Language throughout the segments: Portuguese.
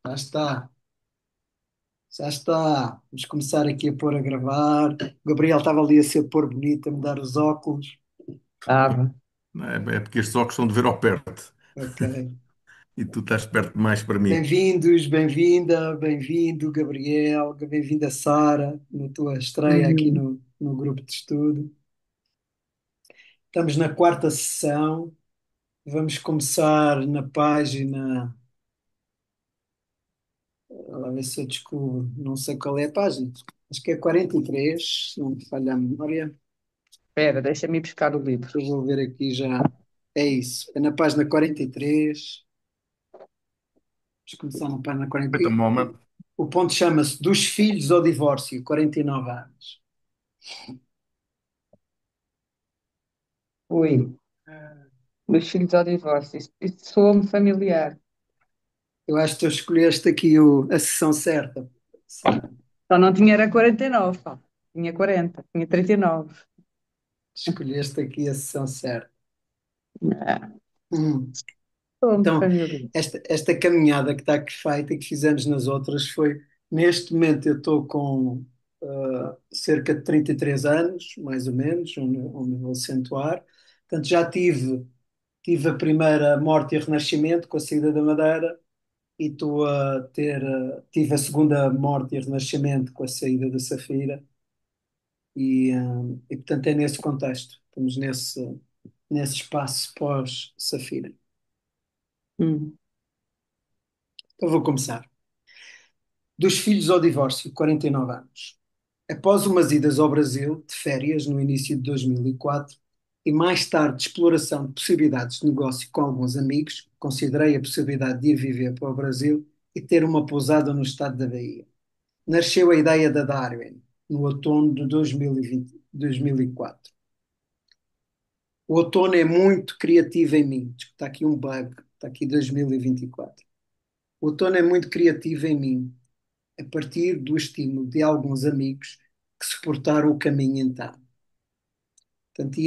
Já está, já está. Vamos começar aqui a pôr a gravar. O Gabriel estava ali a ser pôr bonito, a me dar os óculos. Estava. Hum, É porque estes óculos estão de ver ao perto. Ok. E tu estás perto demais para mim. Bem-vindos, bem-vinda, bem-vindo, Gabriel, bem-vinda, Sara, na tua estreia aqui Uhum. no grupo de estudo. Estamos na quarta sessão. Vamos começar na página. Lá ver se eu descubro. Não sei qual é a página. Acho que é 43, se não me falha a memória. Espera, deixa-me ir buscar o livro. Eu vou ver aqui já. É isso. É na página 43. Vamos começar na página Wait a 43. moment. O ponto chama-se Dos Filhos ao Divórcio, 49 anos. Ui, meus filhos ao divórcio. Isto soa-me familiar. Eu acho que tu escolheste aqui a sessão certa, Sara. Só não tinha era 49, pá. Tinha 40, tinha 39. Escolheste aqui a sessão certa. Não, Hum. soa-me Então, familiar. esta caminhada que está aqui feita e que fizemos nas outras foi, neste momento eu estou com cerca de 33 anos, mais ou menos, um nível acentuar. Portanto, já tive a primeira morte e renascimento com a saída da Madeira e estou a ter, tive a segunda morte e renascimento com a saída da Safira portanto é nesse contexto, estamos nesse espaço pós-Safira. Hum. Então vou começar. Dos filhos ao divórcio, 49 anos. Após umas idas ao Brasil, de férias, no início de 2004, e mais tarde de exploração de possibilidades de negócio com alguns amigos, considerei a possibilidade de ir viver para o Brasil e ter uma pousada no estado da Bahia. Nasceu a ideia da Darwin, no outono de 2020, 2004. O outono é muito criativo em mim. Está aqui um bug, está aqui 2024. O outono é muito criativo em mim, a partir do estímulo de alguns amigos que suportaram o caminho então. Portanto,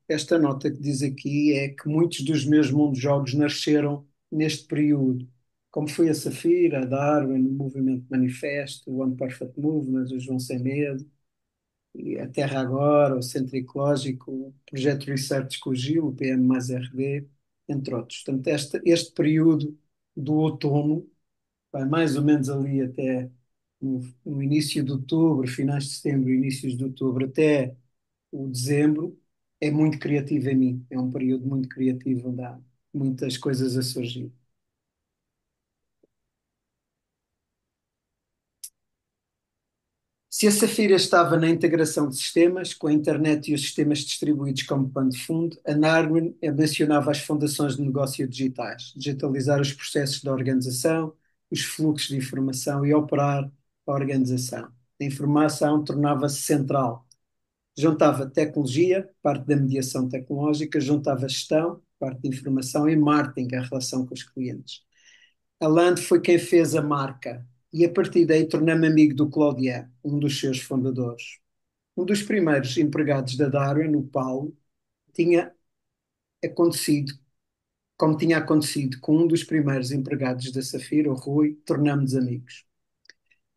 esta nota que diz aqui é que muitos dos meus mundos jogos nasceram neste período, como foi a Safira, a Darwin, o Movimento Manifesto, o One Perfect Movement, o João Sem Medo, e a Terra Agora, o Centro Ecológico, o Projeto Research com o Gil, o PM mais RD, entre outros. Portanto, este período do outono, vai mais ou menos ali até no início de outubro, finais de setembro, inícios de outubro, até o dezembro, é muito criativo em mim. É um período muito criativo onde há muitas coisas a surgir. Se a Safira estava na integração de sistemas, com a internet e os sistemas distribuídos como pano de fundo, a Narwin mencionava as fundações de negócio digitais, digitalizar os processos da organização, os fluxos de informação e operar a organização. A informação tornava-se central. Juntava tecnologia, parte da mediação tecnológica, juntava gestão, parte de informação e marketing, a relação com os clientes. A Land foi quem fez a marca e a partir daí tornei-me amigo do Claudier, um dos seus fundadores. Um dos primeiros empregados da Darwin, o Paulo, tinha acontecido, como tinha acontecido com um dos primeiros empregados da Safira, o Rui, tornamos-nos amigos.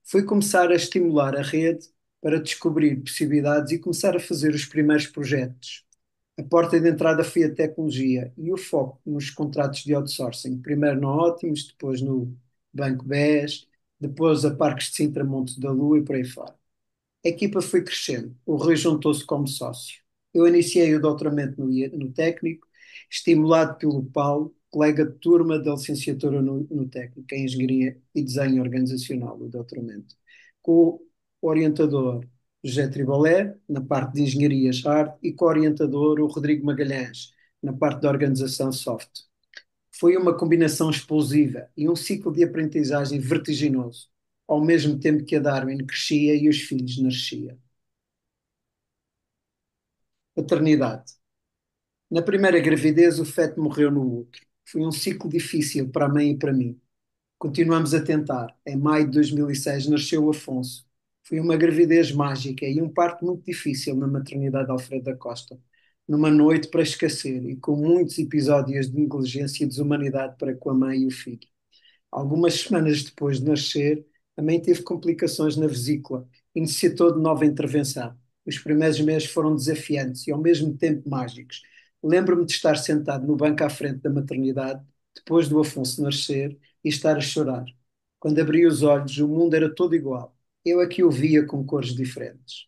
Foi começar a estimular a rede para descobrir possibilidades e começar a fazer os primeiros projetos. A porta de entrada foi a tecnologia e o foco nos contratos de outsourcing, primeiro no Ótimos, depois no Banco BES, depois a Parques de Sintra, Monte da Lua e por aí fora. A equipa foi crescendo, o Rui juntou-se como sócio. Eu iniciei o doutoramento no técnico, estimulado pelo Paulo, colega de turma da licenciatura no técnico, em Engenharia e Desenho Organizacional, o doutoramento, com o orientador José Tribolé, na parte de Engenharias Hard, e com o orientador o Rodrigo Magalhães, na parte da organização soft. Foi uma combinação explosiva e um ciclo de aprendizagem vertiginoso, ao mesmo tempo que a Darwin crescia e os filhos nasciam. Paternidade. Na primeira gravidez, o feto morreu no útero. Foi um ciclo difícil para a mãe e para mim. Continuamos a tentar. Em maio de 2006 nasceu o Afonso. Foi uma gravidez mágica e um parto muito difícil na maternidade de Alfredo da Costa. Numa noite para esquecer e com muitos episódios de negligência e desumanidade para com a mãe e o filho. Algumas semanas depois de nascer, a mãe teve complicações na vesícula e necessitou de nova intervenção. Os primeiros meses foram desafiantes e ao mesmo tempo mágicos. Lembro-me de estar sentado no banco à frente da maternidade, depois do Afonso nascer, e estar a chorar. Quando abri os olhos, o mundo era todo igual. Eu aqui o via com cores diferentes.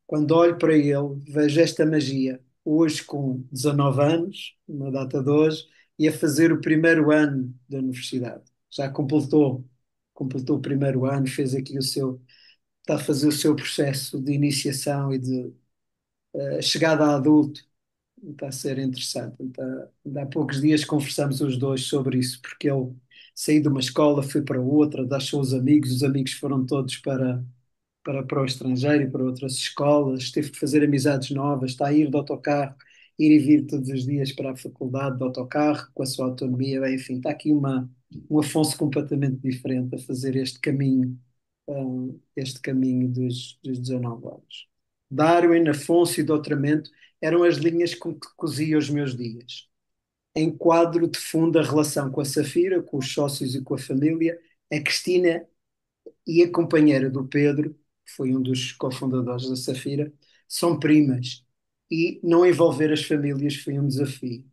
Quando olho para ele, vejo esta magia, hoje com 19 anos, na data de hoje, e a fazer o primeiro ano da universidade. Já completou o primeiro ano, fez aqui está a fazer o seu processo de iniciação e de chegada a adulto. Está a ser interessante. Então, ainda há poucos dias conversamos os dois sobre isso, porque ele saiu de uma escola, foi para outra, deixou os amigos foram todos para o estrangeiro e para outras escolas, teve que fazer amizades novas, está a ir de autocarro, ir e vir todos os dias para a faculdade de autocarro, com a sua autonomia, bem, enfim, está aqui um Afonso completamente diferente a fazer este caminho dos 19 anos. Darwin, Afonso e doutoramento eram as linhas com que cozia os meus dias. Em quadro de fundo a relação com a Safira, com os sócios e com a família, a Cristina e a companheira do Pedro, que foi um dos cofundadores da Safira, são primas e não envolver as famílias foi um desafio,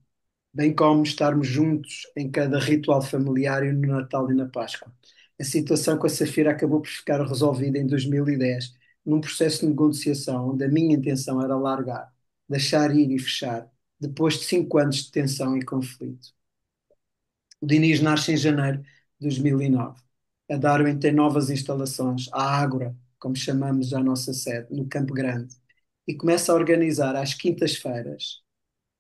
bem como estarmos juntos em cada ritual familiar e no Natal e na Páscoa. A situação com a Safira acabou por ficar resolvida em 2010, num processo de negociação onde a minha intenção era largar, deixar ir e fechar, depois de 5 anos de tensão e conflito. O Diniz nasce em janeiro de 2009. A Darwin tem novas instalações, a Ágora, como chamamos a nossa sede, no Campo Grande, e começa a organizar às quintas-feiras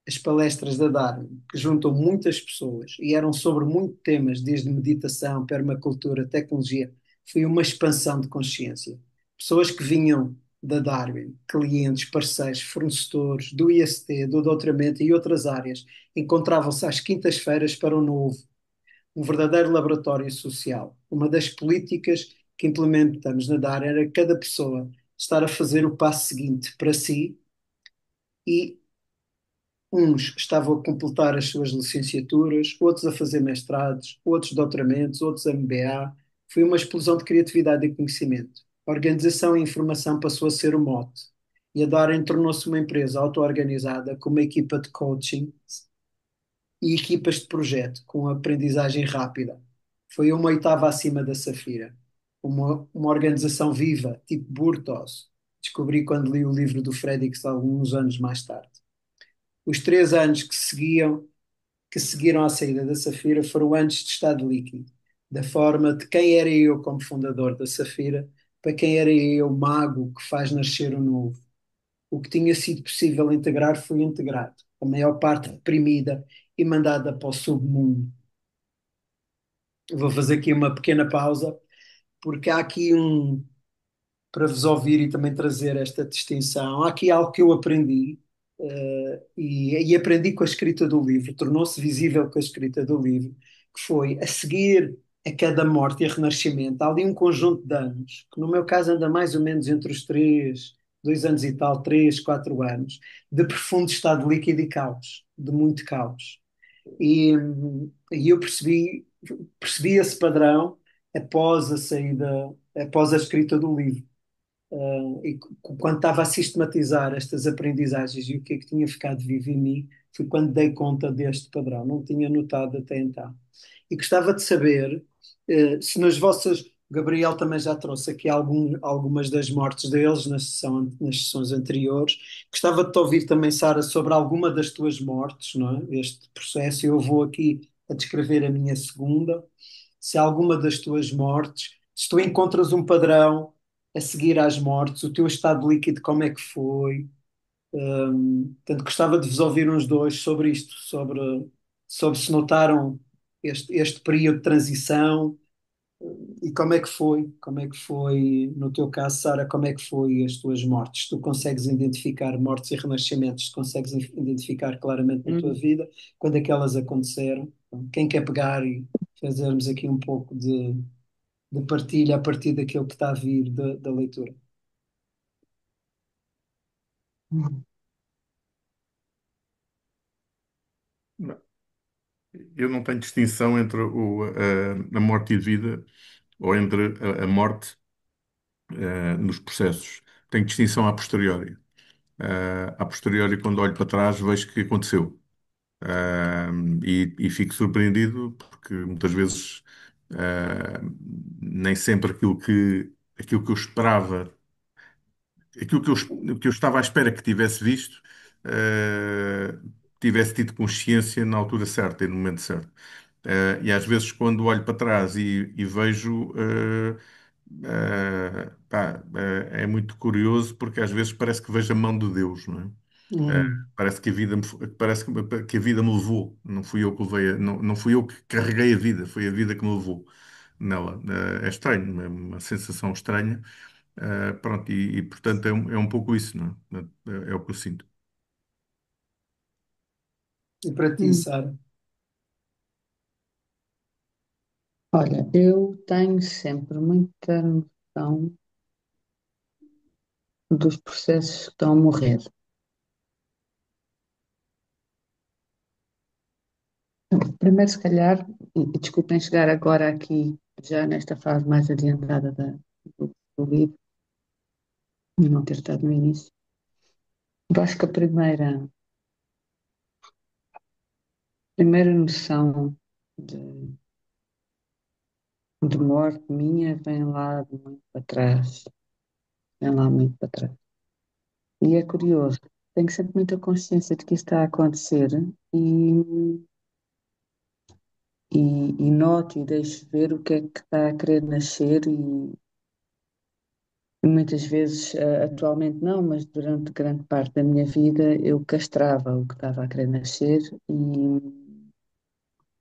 as palestras da Darwin, que juntam muitas pessoas e eram sobre muitos temas, desde meditação, permacultura, tecnologia. Foi uma expansão de consciência. Pessoas que vinham da Darwin, clientes, parceiros, fornecedores, do IST, do doutoramento e outras áreas, encontravam-se às quintas-feiras para o novo, um verdadeiro laboratório social. Uma das políticas que implementamos na DAR era cada pessoa estar a fazer o passo seguinte para si e uns estavam a completar as suas licenciaturas, outros a fazer mestrados, outros doutoramentos, outros MBA. Foi uma explosão de criatividade e conhecimento. A organização e informação passou a ser o mote. E a Darem tornou-se uma empresa auto-organizada com uma equipa de coaching e equipas de projeto com aprendizagem rápida. Foi uma oitava acima da Safira. Uma organização viva, tipo Burtos. Descobri quando li o livro do Fredix alguns anos mais tarde. Os 3 anos que seguiram à saída da Safira foram anos de estado líquido, da forma de quem era eu como fundador da Safira para quem era eu, mago que faz nascer o novo. O que tinha sido possível integrar foi integrado, a maior parte reprimida e mandada para o submundo. Vou fazer aqui uma pequena pausa, porque há aqui para vos ouvir e também trazer esta distinção, há aqui algo que eu aprendi, e aprendi com a escrita do livro, tornou-se visível com a escrita do livro, que foi a seguir a cada morte e renascimento, há ali um conjunto de anos, que no meu caso anda mais ou menos entre os 2 anos e tal, 3, 4 anos, de profundo estado líquido e caos, de muito caos. E eu percebi esse padrão após a saída, após a escrita do livro. E quando estava a sistematizar estas aprendizagens e o que é que tinha ficado vivo em mim, foi quando dei conta deste padrão. Não tinha notado até então. E gostava de saber se nas vossas. O Gabriel também já trouxe aqui algumas das mortes deles nas sessões anteriores. Gostava de te ouvir também, Sara, sobre alguma das tuas mortes, não é? Este processo. Eu vou aqui a descrever a minha segunda. Se alguma das tuas mortes, se tu encontras um padrão a seguir às mortes, o teu estado líquido, como é que foi? Portanto, gostava de vos ouvir uns dois sobre isto, sobre se notaram este período de transição e como é que foi, no teu caso, Sara, como é que foi as tuas mortes? Tu consegues identificar mortes e renascimentos, consegues identificar claramente na tua Uhum. vida quando é que elas aconteceram? Quem quer pegar e fazermos aqui um pouco de partilha a partir daquilo que está a vir da leitura? Uhum. Eu não tenho distinção entre a morte e a vida, ou entre a morte, nos processos. Tenho distinção a posteriori. A posteriori, quando olho para trás, vejo que aconteceu. E fico surpreendido porque muitas vezes ah, nem sempre aquilo que eu esperava, que eu estava à espera que tivesse visto, ah, tivesse tido consciência na altura certa e no momento certo. E às vezes, quando olho para trás e vejo, é muito curioso porque às vezes parece que vejo a mão de Deus, não é? Hum. Parece que a vida parece que a vida me levou. Não fui eu que levei, não fui eu que carreguei a vida, foi a vida que me levou nela. É estranho, é uma sensação estranha. Pronto, portanto é um pouco isso, não é? É o que eu sinto. E para ti, Hum. Sara? Olha, eu tenho sempre muita noção dos processos que estão a morrer. Primeiro, se calhar, e desculpem chegar agora aqui, já nesta fase mais adiantada do livro, e não ter estado no início. Eu acho que a primeira noção de, de morte minha vem lá de muito para trás, vem lá muito para trás. E é curioso, tenho sempre muita consciência de que isso está a acontecer e, e noto e deixo ver o que é que está a querer nascer e muitas vezes, atualmente não, mas durante grande parte da minha vida eu castrava o que estava a querer nascer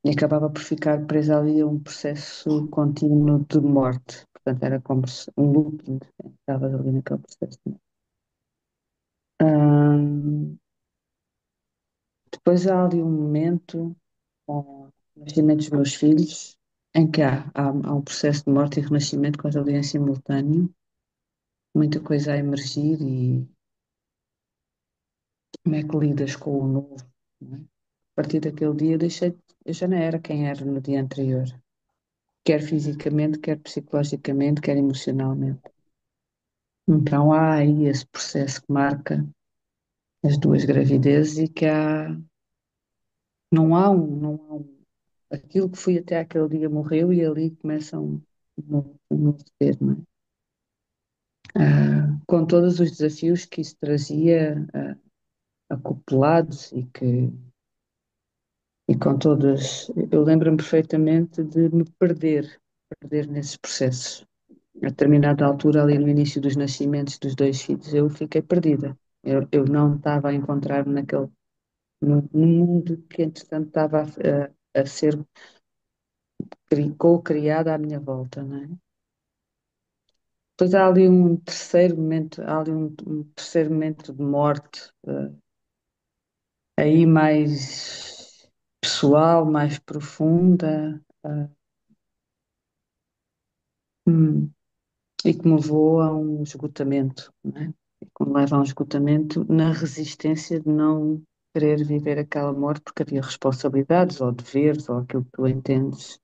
e acabava por ficar presa ali a um processo contínuo de morte. Portanto, era como se um looping, estava ali naquele processo. Hum, Depois há ali um momento, com o nascimento dos meus filhos, em que há um processo de morte e renascimento quase ali em simultâneo, muita coisa a emergir e como é que lidas com o novo, não é? A partir daquele dia eu já não era quem era no dia anterior, quer fisicamente, quer psicologicamente, quer emocionalmente. Então há aí esse processo que marca as duas gravidezes e que aquilo que fui até aquele dia morreu e ali começa um novo ser, não é? Com todos os desafios que isso trazia, acoplados e com todas, eu lembro-me perfeitamente de me perder nesses processos. A determinada altura, ali no início dos nascimentos dos dois filhos, eu fiquei perdida. Eu não estava a encontrar-me no mundo que, entretanto, estava a ser co-criado à minha volta, não é? Depois há ali um terceiro momento, há ali um terceiro momento de morte, aí mais pessoal, mais profunda, hum, e que me levou a um esgotamento, não é? E que me leva a um esgotamento na resistência de não querer viver aquela morte porque havia responsabilidades ou deveres ou aquilo que tu entendes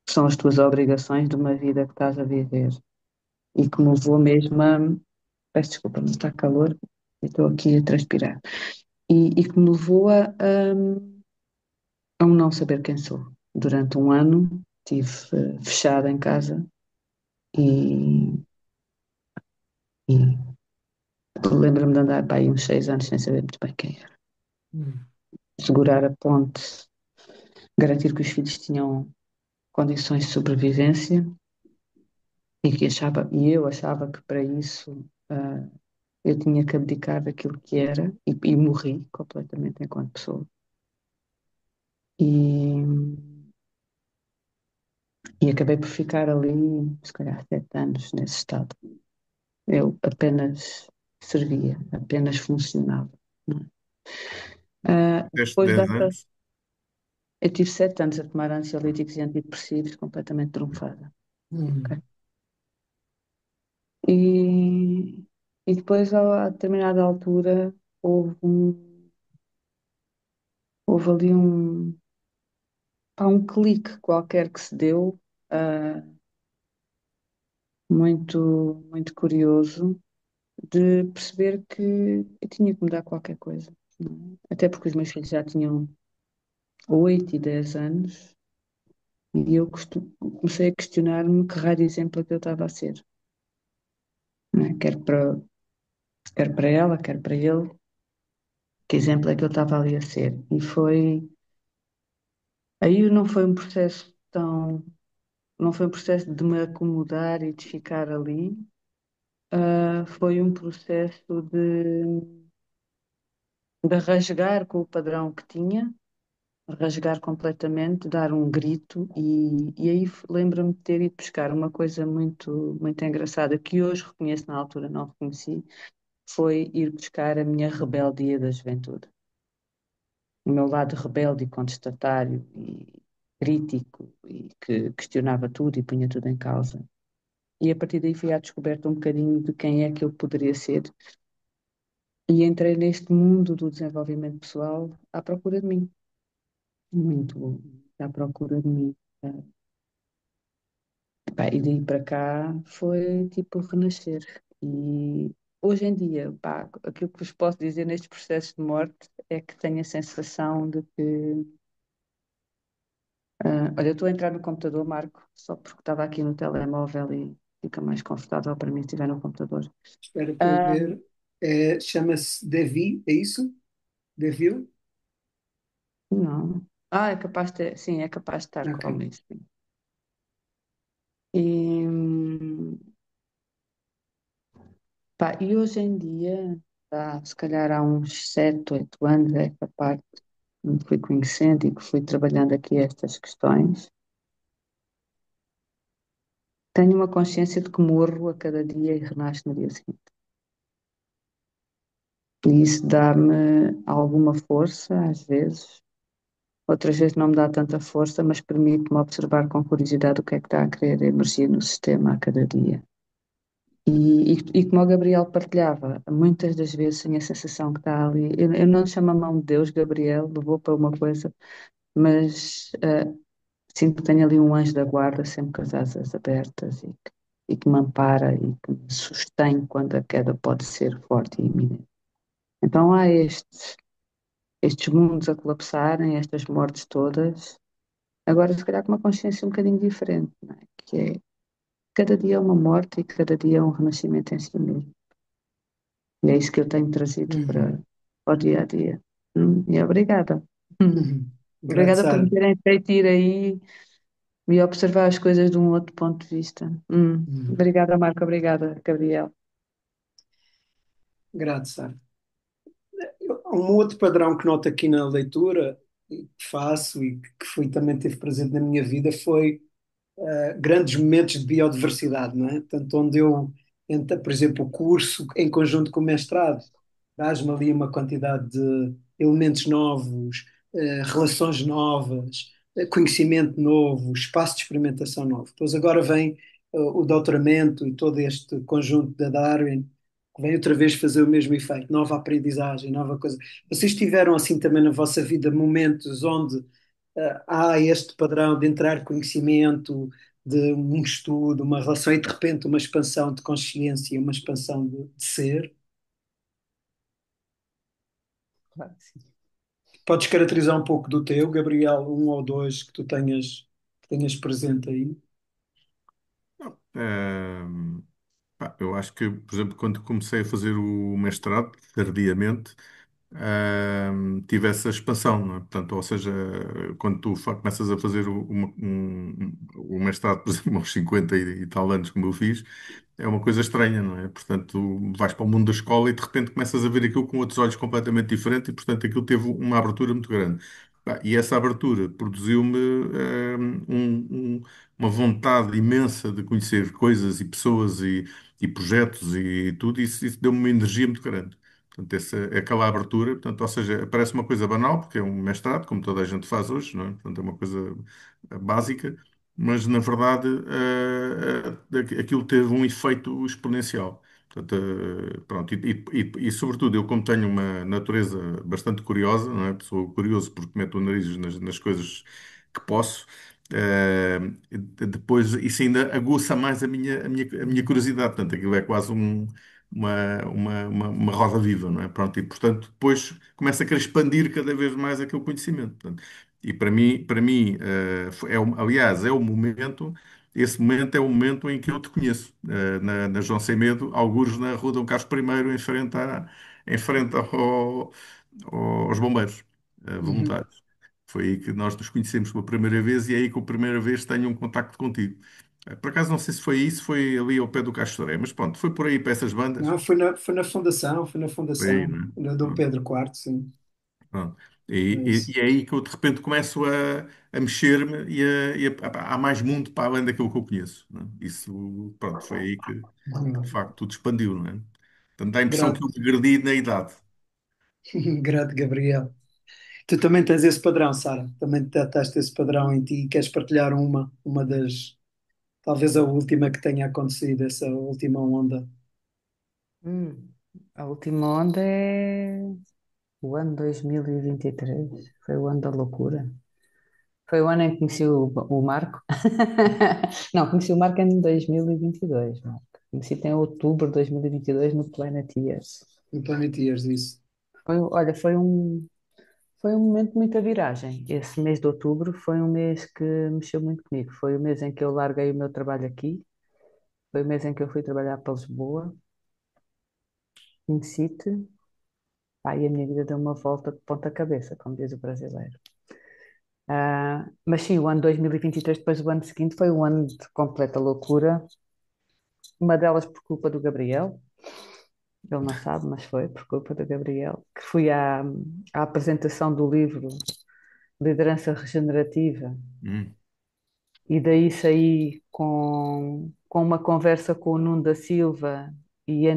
que são as tuas obrigações de uma vida que estás a viver. E que me levou mesmo a. Peço desculpa, mas está calor e estou aqui a transpirar. E que me levou a um não saber quem sou. Durante um ano estive fechada em casa e, e lembro-me de andar para aí uns 6 anos sem saber muito bem quem era. Hum. Segurar a ponte, garantir que os filhos tinham condições de sobrevivência e eu achava que para isso eu tinha que abdicar daquilo que era e morri completamente enquanto pessoa. E, e acabei por ficar ali, se calhar, 7 anos nesse estado. Eu apenas servia, apenas funcionava. Não é? Teste Depois 10 dessa, anos. eu tive 7 anos a tomar ansiolíticos e antidepressivos, completamente trunfada. Ok? Hum. E, e depois, a determinada altura, houve ali há um clique qualquer que se deu, ah, muito curioso, de perceber que eu tinha que mudar qualquer coisa, não é? Até porque os meus filhos já tinham 8 e 10 anos e eu comecei a questionar-me que raio de exemplo é que eu estava a ser, não é? Quer para ela, quer para ele, que exemplo é que eu estava ali a ser. E aí não foi um processo não foi um processo de me acomodar e de ficar ali, foi um processo de rasgar com o padrão que tinha, rasgar completamente, dar um grito e aí lembro-me de ter ido buscar uma coisa muito engraçada que hoje reconheço, na altura não reconheci, foi ir buscar a minha rebeldia da juventude. O meu lado rebelde e contestatário e crítico e que questionava tudo e punha tudo em causa. E a partir daí fui à descoberta um bocadinho de quem é que eu poderia ser e entrei neste mundo do desenvolvimento pessoal à procura de mim, muito à procura de mim. Pá, e daí para cá foi tipo renascer. E hoje em dia, pá, aquilo que vos posso dizer nestes processos de morte é que tenho a sensação de que olha, eu estou a entrar no computador, Marco, só porque estava aqui no telemóvel e fica mais confortável para mim se estiver no computador. Espera para eu Ah, ver. Chama-se Devi, é isso? Devil? não. Ah, é capaz de ter, sim, é capaz de estar Ok. como isso. Sim. E, e hoje em dia, se calhar há uns 7, 8 anos, é capaz que me fui conhecendo e que fui trabalhando aqui estas questões. Tenho uma consciência de que morro a cada dia e renasço no dia seguinte. E isso dá-me alguma força, às vezes. Outras vezes não me dá tanta força, mas permite-me observar com curiosidade o que é que está a querer emergir no sistema a cada dia. E como o Gabriel partilhava, muitas das vezes tenho a sensação que está ali. Eu não chamo a mão de Deus, Gabriel, levou para uma coisa, mas sinto que tenho ali um anjo da guarda, sempre com as asas abertas e que me ampara e que me sustém quando a queda pode ser forte e iminente. Então há estes mundos a colapsarem, estas mortes todas. Agora, se calhar, com uma consciência um bocadinho diferente, não é? Que é cada dia é uma morte e cada dia é um renascimento em si mesmo. E é isso que eu tenho trazido Uhum. para o dia a dia. E obrigada. Hum. Uhum. Grande Obrigada por me Sara. terem feito ir aí e observar as coisas de um outro ponto de vista. Uhum. Obrigada, Marco. Obrigada, Gabriel. Grande Sara. Um outro padrão que noto aqui na leitura, e que faço e que foi, também teve presente na minha vida foi grandes momentos de biodiversidade, não é? Portanto, onde eu, por exemplo, o curso em conjunto com o mestrado, traz-me ali uma quantidade de elementos novos, relações novas, conhecimento novo, espaço de experimentação novo. Depois agora vem o doutoramento e todo este conjunto da Darwin, que vem outra vez fazer o mesmo efeito, nova aprendizagem, nova coisa. Vocês tiveram assim também na vossa vida momentos onde há este padrão de entrar conhecimento, de um estudo, uma relação e de repente uma expansão de consciência, uma expansão de ser. Claro que sim. Podes caracterizar um pouco do teu, Gabriel, um ou dois que tenhas presente aí? Ahm, Pá, eu acho que, por exemplo, quando comecei a fazer o mestrado, tardiamente, tive essa expansão, não é? Portanto, ou seja, quando tu começas a fazer o mestrado, por exemplo, aos 50 e tal anos, como eu fiz, é uma coisa estranha, não é? Portanto, tu vais para o mundo da escola e de repente começas a ver aquilo com outros olhos completamente diferentes e, portanto, aquilo teve uma abertura muito grande. Pá, e essa abertura produziu-me uma vontade imensa de conhecer coisas e pessoas e projetos e tudo, isso deu-me uma energia muito grande. Portanto, aquela abertura, portanto, ou seja, parece uma coisa banal, porque é um mestrado, como toda a gente faz hoje, não é? Portanto, é uma coisa básica, mas na verdade aquilo teve um efeito exponencial. Portanto, pronto, sobretudo eu como tenho uma natureza bastante curiosa, não é? Sou curioso porque meto o nariz nas coisas que posso. Eh, Depois, isso ainda aguça mais a minha curiosidade. Portanto, aquilo é quase uma roda viva, não é? Pronto, e portanto, depois começa a querer expandir cada vez mais aquele conhecimento. Portanto, e para mim, aliás, é o momento. Esse momento é o momento em que eu te conheço, na João Sem Medo, algures na Rua Dom Carlos I, em frente aos bombeiros, Uhum. voluntários. Foi aí que nós nos conhecemos pela primeira vez e é aí que a primeira vez tenho um contacto contigo. Por acaso não sei se foi isso, foi ali ao pé do Castro Sodré, mas pronto, foi por aí para essas bandas. Não, foi na Foi aí, fundação, não é? na Dom Pronto, Pedro IV, sim. pronto. É E, isso. e é aí que eu de repente começo a mexer-me há mais mundo para além daquilo que eu conheço, não é? Isso, pronto, foi aí que de facto tudo expandiu, não é? Portanto, dá a impressão que Grato, eu regredi na idade. grato, Gabriel. Tu também tens esse padrão, Sara. Também detectaste esse padrão em ti e queres partilhar uma das, talvez a última que tenha acontecido, essa última onda. Hum, a última onda é o ano 2023. Foi o ano da loucura. Foi o ano em que conheci o Marco. Não, conheci o Marco em 2022. Marco. Conheci em outubro de 2022 no Planet Years. No Planet Years, isso. Olha, foi um momento de muita viragem. Esse mês de outubro foi um mês que mexeu muito comigo. Foi o mês em que eu larguei o meu trabalho aqui. Foi o mês em que eu fui trabalhar para Lisboa. Conheci-te. Pá, e a minha vida deu uma volta de ponta cabeça, como diz o brasileiro. Mas sim, o ano 2023, depois o ano seguinte, foi um ano de completa loucura. Uma delas por culpa do Gabriel. Ele não sabe, mas foi por culpa do Gabriel. Que fui à apresentação do livro Liderança Regenerativa. Hum, E daí saí com uma conversa com o Nuno da Silva. E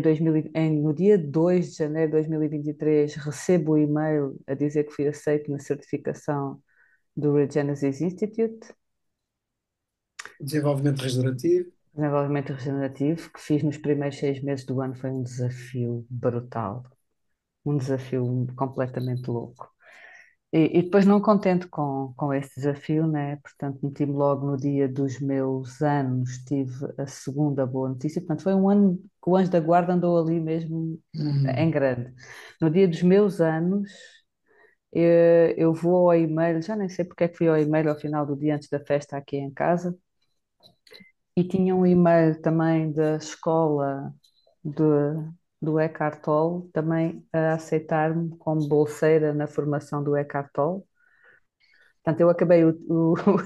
no dia 2 de janeiro de 2023 recebo o e-mail a dizer que fui aceito na certificação do Regenesis Institute, Desenvolvimento regenerativo. desenvolvimento regenerativo, que fiz nos primeiros 6 meses do ano. Foi um desafio brutal, um desafio completamente louco. E depois, não contente com esse desafio, né? Portanto, meti-me logo no dia dos meus anos, tive a segunda boa notícia. Portanto, foi um ano que o anjo da guarda andou ali mesmo em Uhum. grande. No dia dos meus anos, eu vou ao e-mail, já nem sei porque é que fui ao e-mail ao final do dia antes da festa aqui em casa, e tinha um e-mail também da escola de, do Eckhart Tolle, também a aceitar-me como bolseira na formação do Eckhart Tolle. Portanto, eu acabei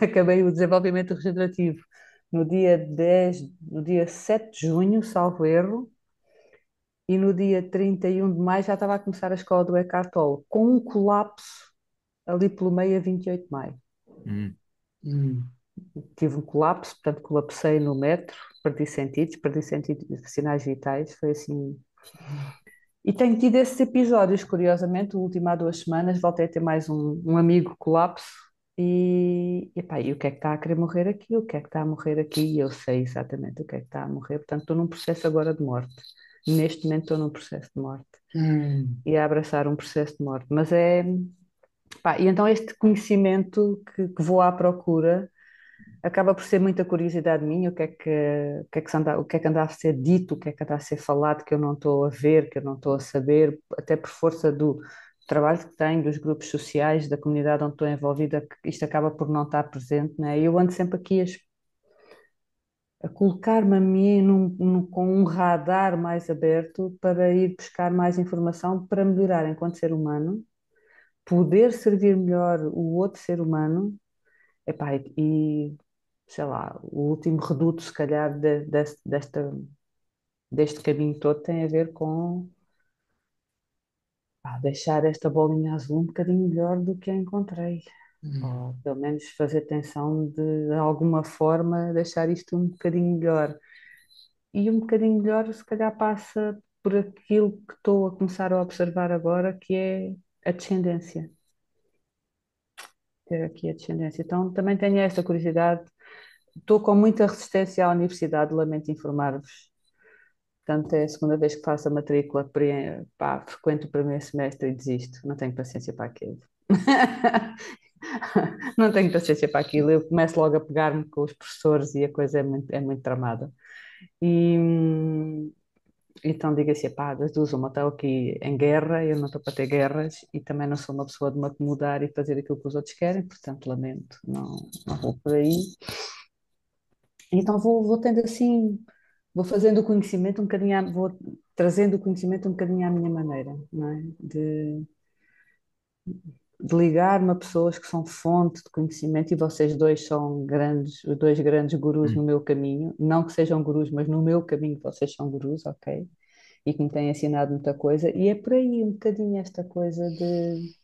acabei o desenvolvimento regenerativo no dia 7 de junho, salvo erro, e no dia 31 de maio já estava a começar a escola do Eckhart Tolle, com um colapso ali pelo meio a 28 de maio. hum, Uhum. Tive um colapso, portanto, colapsei no metro, perdi sentidos, sinais vitais, foi assim. E tenho tido esses episódios, curiosamente, o último há 2 semanas, voltei a ter mais um amigo colapso epá, e o que é que está a querer morrer aqui? O que é que está a morrer aqui? E eu sei exatamente o que é que está a morrer, portanto estou num processo agora de morte. Neste momento estou num processo de morte Uhum. e a abraçar um processo de morte. Mas pá, e então este conhecimento que vou à procura acaba por ser muita curiosidade minha, o que é que anda a ser dito, o que é que anda a ser falado, que eu não estou a ver, que eu não estou a saber, até por força do trabalho que tenho, dos grupos sociais, da comunidade onde estou envolvida, que isto acaba por não estar presente, né? E eu ando sempre aqui a colocar-me a mim com um radar mais aberto para ir buscar mais informação para melhorar enquanto ser humano, poder servir melhor o outro ser humano. Epá, sei lá, o último reduto, se calhar, deste caminho todo tem a ver com deixar esta bolinha azul um bocadinho melhor do que a encontrei. Uhum. Ou pelo menos fazer tensão de alguma forma, deixar isto um bocadinho melhor. E um bocadinho melhor, se calhar, passa por aquilo que estou a começar a observar agora, que é a descendência. Ter aqui a descendência. Então, também tenho esta curiosidade. Estou com muita resistência à universidade, lamento informar-vos. Portanto, é a segunda vez que faço a matrícula, pá, frequento o primeiro semestre e desisto. Não tenho paciência para aquilo. Não tenho paciência para aquilo. Eu começo logo a pegar-me com os professores e a coisa é muito tramada. E então digo assim, pá, das duas, uma estou aqui em guerra, eu não estou para ter guerras e também não sou uma pessoa de me acomodar e fazer aquilo que os outros querem, portanto lamento, não vou por aí. Então vou tendo assim, vou fazendo o conhecimento um bocadinho, vou trazendo o conhecimento um bocadinho à minha maneira, não é? De ligar-me a pessoas que são fonte de conhecimento e vocês dois são grandes, os dois grandes gurus no Hum. meu caminho, não que sejam gurus, mas no meu caminho vocês são gurus, ok? E que me têm ensinado muita coisa, e é por aí um bocadinho esta coisa de,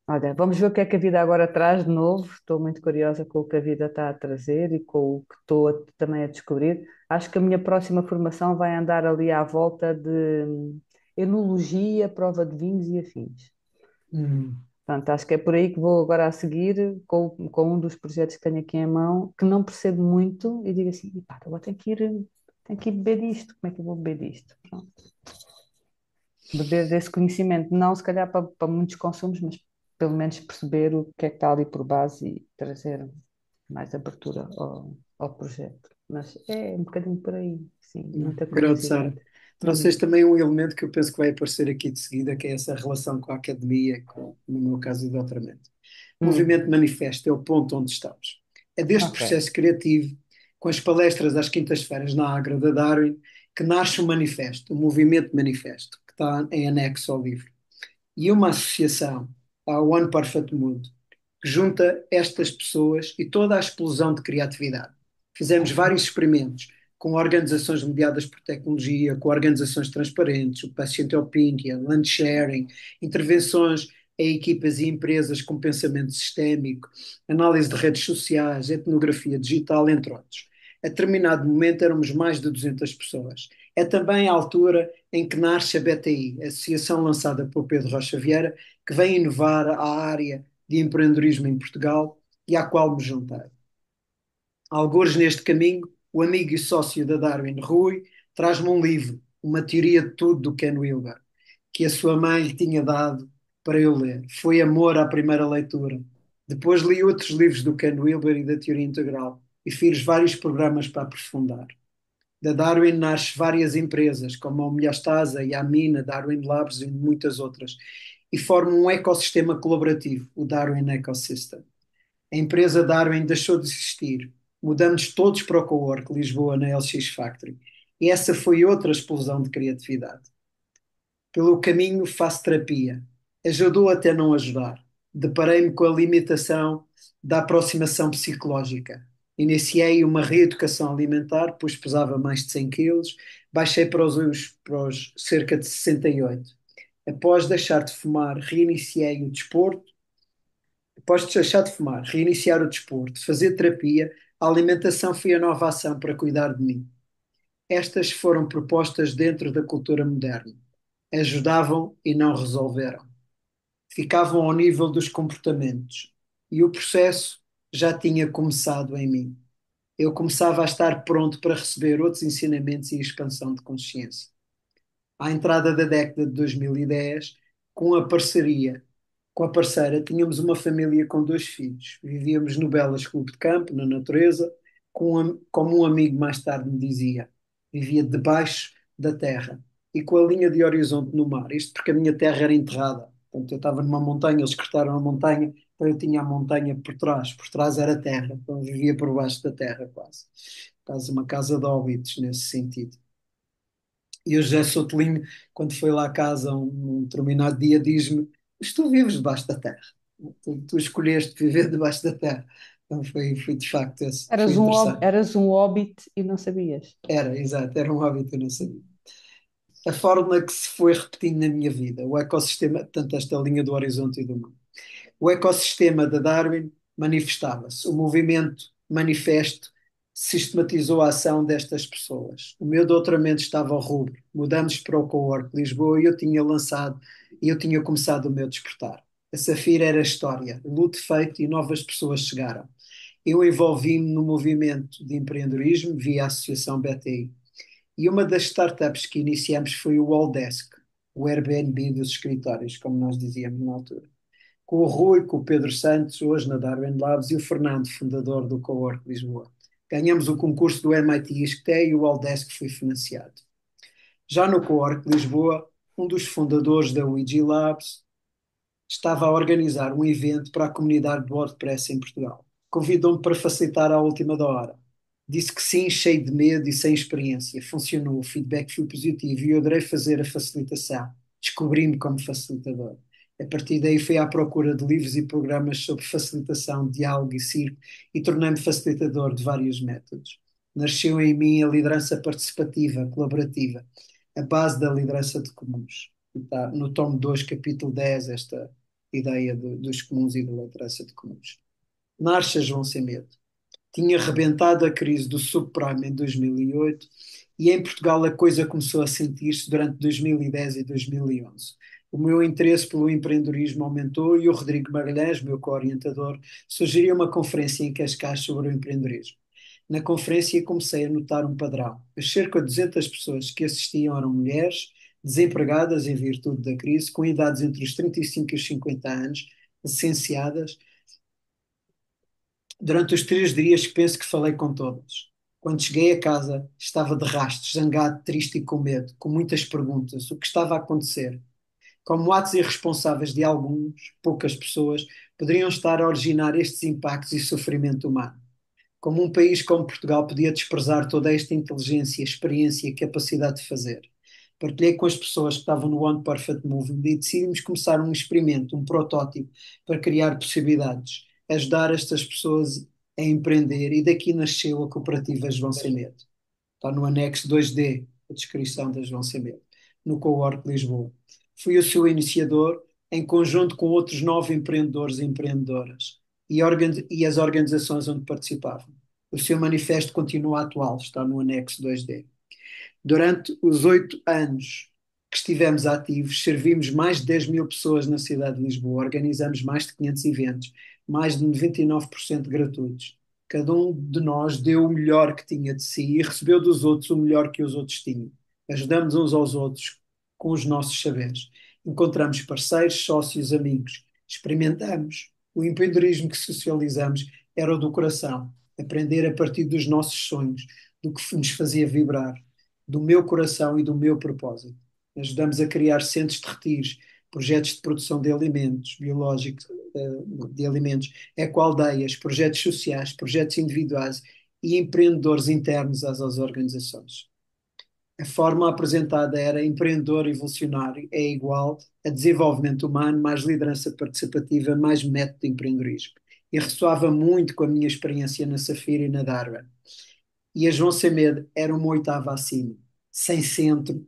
olha, vamos ver o que é que a vida agora traz de novo. Estou muito curiosa com o que a vida está a trazer e com o que estou também a descobrir. Acho que a minha próxima formação vai andar ali à volta de enologia, prova de vinhos e afins. Hum. Portanto, acho que é por aí que vou agora a seguir com um dos projetos que tenho aqui em mão, que não percebo muito, e digo assim, pá, agora tenho que ir beber disto. Como é que eu vou beber disto? Pronto. Beber desse conhecimento, não se calhar para muitos consumos, mas pelo menos perceber o que é que está ali por base e trazer mais abertura ao projeto. Mas é um bocadinho por aí, sim, muita Pronto, Sara. curiosidade. Trouxeste também um elemento que eu penso que vai aparecer aqui de seguida, que é essa relação com a academia, com, no meu caso, o doutoramento. O Hum, movimento manifesto é o ponto onde estamos. É deste ok. processo criativo, com as palestras às quintas-feiras na Agra da Darwin, que nasce o manifesto, o movimento manifesto, que está em anexo ao livro. E uma associação, a One Perfect Mood, que junta estas pessoas e toda a explosão de criatividade. Fizemos Ok. vários experimentos com organizações mediadas por tecnologia, com organizações transparentes, o Patient Opinion, land sharing, intervenções a equipas e empresas com pensamento sistémico, análise de redes sociais, etnografia digital, entre outros. A determinado momento éramos mais de 200 pessoas. É também a altura em que nasce a BTI, a associação lançada por Pedro Rocha Vieira, que vem inovar a área de empreendedorismo em Portugal e à qual me juntei. Algures neste caminho, o amigo e sócio da Darwin, Rui, traz-me um livro, Uma Teoria de Tudo, do Ken Wilber, que a sua mãe lhe tinha dado para eu ler. Foi amor à primeira leitura. Depois li outros livros do Ken Wilber e da Teoria Integral e fiz vários programas para aprofundar. Da Darwin nasce várias empresas, como a Homeostase, a Yamina, Darwin Labs e muitas outras, e formam um ecossistema colaborativo, o Darwin Ecosystem. A empresa Darwin deixou de existir. Mudamos todos para o Cowork Lisboa na LX Factory. E essa foi outra explosão de criatividade. Pelo caminho faço terapia. Ajudou até não ajudar. Deparei-me com a limitação da aproximação psicológica. Iniciei uma reeducação alimentar, pois pesava mais de 100 quilos, baixei para os cerca de 68. Após deixar de fumar, reiniciei o desporto. Após deixar de fumar, reiniciar o desporto, fazer terapia, a alimentação foi a nova ação para cuidar de mim. Estas foram propostas dentro da cultura moderna. Ajudavam e não resolveram. Ficavam ao nível dos comportamentos. E o processo já tinha começado em mim. Eu começava a estar pronto para receber outros ensinamentos e expansão de consciência. À entrada da década de 2010, com a parceria com a parceira, tínhamos uma família com dois filhos. Vivíamos no Belas Clube de Campo, na natureza, como um amigo mais tarde me dizia. Vivia debaixo da terra e com a linha de horizonte no mar. Isto porque a minha terra era enterrada. Portanto, eu estava numa montanha, eles cortaram a montanha, então eu tinha a montanha por trás. Por trás era terra, então eu vivia por baixo da terra quase. Quase uma casa de óbitos nesse sentido. E o José Sotelinho, quando foi lá a casa um determinado dia, diz-me: Mas tu vives debaixo da terra. Tu escolheste viver debaixo da terra. Então foi de facto esse. Foi interessante. Eras um hobbit e não sabias. Era, exato, era um hábito, eu não sabia. A forma que se foi repetindo na minha vida, o ecossistema, tanto esta linha do horizonte e do mar. O ecossistema da Darwin manifestava-se. O movimento manifesto sistematizou a ação destas pessoas. O meu doutoramento estava ao rubro. Mudamos para o Cowork Lisboa e eu tinha começado o meu despertar. A Safira era a história, luto feito e novas pessoas chegaram. Eu envolvi-me no movimento de empreendedorismo via a Associação BTI. E uma das startups que iniciamos foi o Walldesk, o Airbnb dos escritórios, como nós dizíamos na altura. com o Rui, com o Pedro Santos, hoje na Darwin Labs, e o Fernando, fundador do Cowork Lisboa. Ganhamos o concurso do MIT ISCTE e o Aldesk foi financiado. Já no Cowork Lisboa, um dos fundadores da WG Labs estava a organizar um evento para a comunidade de WordPress em Portugal. Convidou-me para facilitar à última da hora. Disse que sim, cheio de medo e sem experiência. Funcionou, o feedback foi positivo e eu adorei fazer a facilitação. Descobri-me como facilitador. A partir daí fui à procura de livros e programas sobre facilitação, diálogo e circo e tornei-me facilitador de vários métodos. Nasceu em mim a liderança participativa, colaborativa, a base da liderança de comuns. Está no tomo 2, capítulo 10, esta ideia dos comuns e da liderança de comuns. Narcha João Sem Medo. Tinha rebentado a crise do subprime em 2008 e em Portugal a coisa começou a sentir-se durante 2010 e 2011. O meu interesse pelo empreendedorismo aumentou e o Rodrigo Magalhães, meu co-orientador, sugeriu uma conferência em Cascais sobre o empreendedorismo. Na conferência comecei a notar um padrão. As cerca de 200 pessoas que assistiam eram mulheres, desempregadas em virtude da crise, com idades entre os 35 e os 50 anos, licenciadas. Durante os 3 dias que penso que falei com todas. Quando cheguei a casa, estava de rastro, zangado, triste e com medo, com muitas perguntas. O que estava a acontecer? Como atos irresponsáveis de alguns, poucas pessoas, poderiam estar a originar estes impactos e sofrimento humano? Como um país como Portugal podia desprezar toda esta inteligência, experiência e capacidade de fazer? Partilhei com as pessoas que estavam no One Perfect Movement e decidimos começar um experimento, um protótipo, para criar possibilidades, ajudar estas pessoas a empreender e daqui nasceu a cooperativa João Sem Medo. Está no anexo 2D, a descrição da João Sem Medo, no Cowork Lisboa. Fui o seu iniciador, em conjunto com outros 9 empreendedores e empreendedoras e as organizações onde participavam. O seu manifesto continua atual, está no anexo 2D. Durante os 8 anos que estivemos ativos, servimos mais de 10 mil pessoas na cidade de Lisboa, organizamos mais de 500 eventos, mais de 99% gratuitos. Cada um de nós deu o melhor que tinha de si e recebeu dos outros o melhor que os outros tinham. Ajudamos uns aos outros com os nossos saberes. Encontramos parceiros, sócios, amigos. Experimentamos. O empreendedorismo que socializamos era o do coração. Aprender a partir dos nossos sonhos, do que nos fazia vibrar, do meu coração e do meu propósito. Ajudamos a criar centros de retiros, projetos de produção de alimentos biológicos, de alimentos, ecoaldeias, projetos sociais, projetos individuais e empreendedores internos às organizações. A forma apresentada era empreendedor evolucionário é igual a desenvolvimento humano, mais liderança participativa, mais método de empreendedorismo. E ressoava muito com a minha experiência na Safira e na Darwin. E a João Sem Medo era uma oitava acima, sem centro,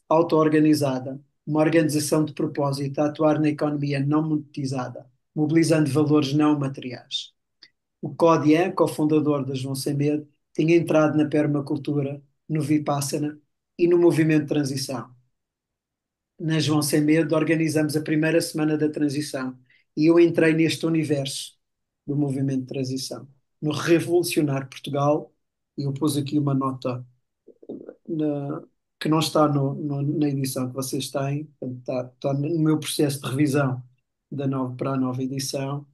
auto-organizada, uma organização de propósito a atuar na economia não monetizada, mobilizando valores não materiais. O Codian, cofundador da João Sem Medo, tinha entrado na permacultura, no Vipassana e no movimento de transição. Na João Sem Medo organizamos a primeira semana da transição e eu entrei neste universo do movimento de transição. No Revolucionar Portugal, e eu pus aqui uma nota na- que não está na edição que vocês têm, portanto, está no meu processo de revisão para a nova edição.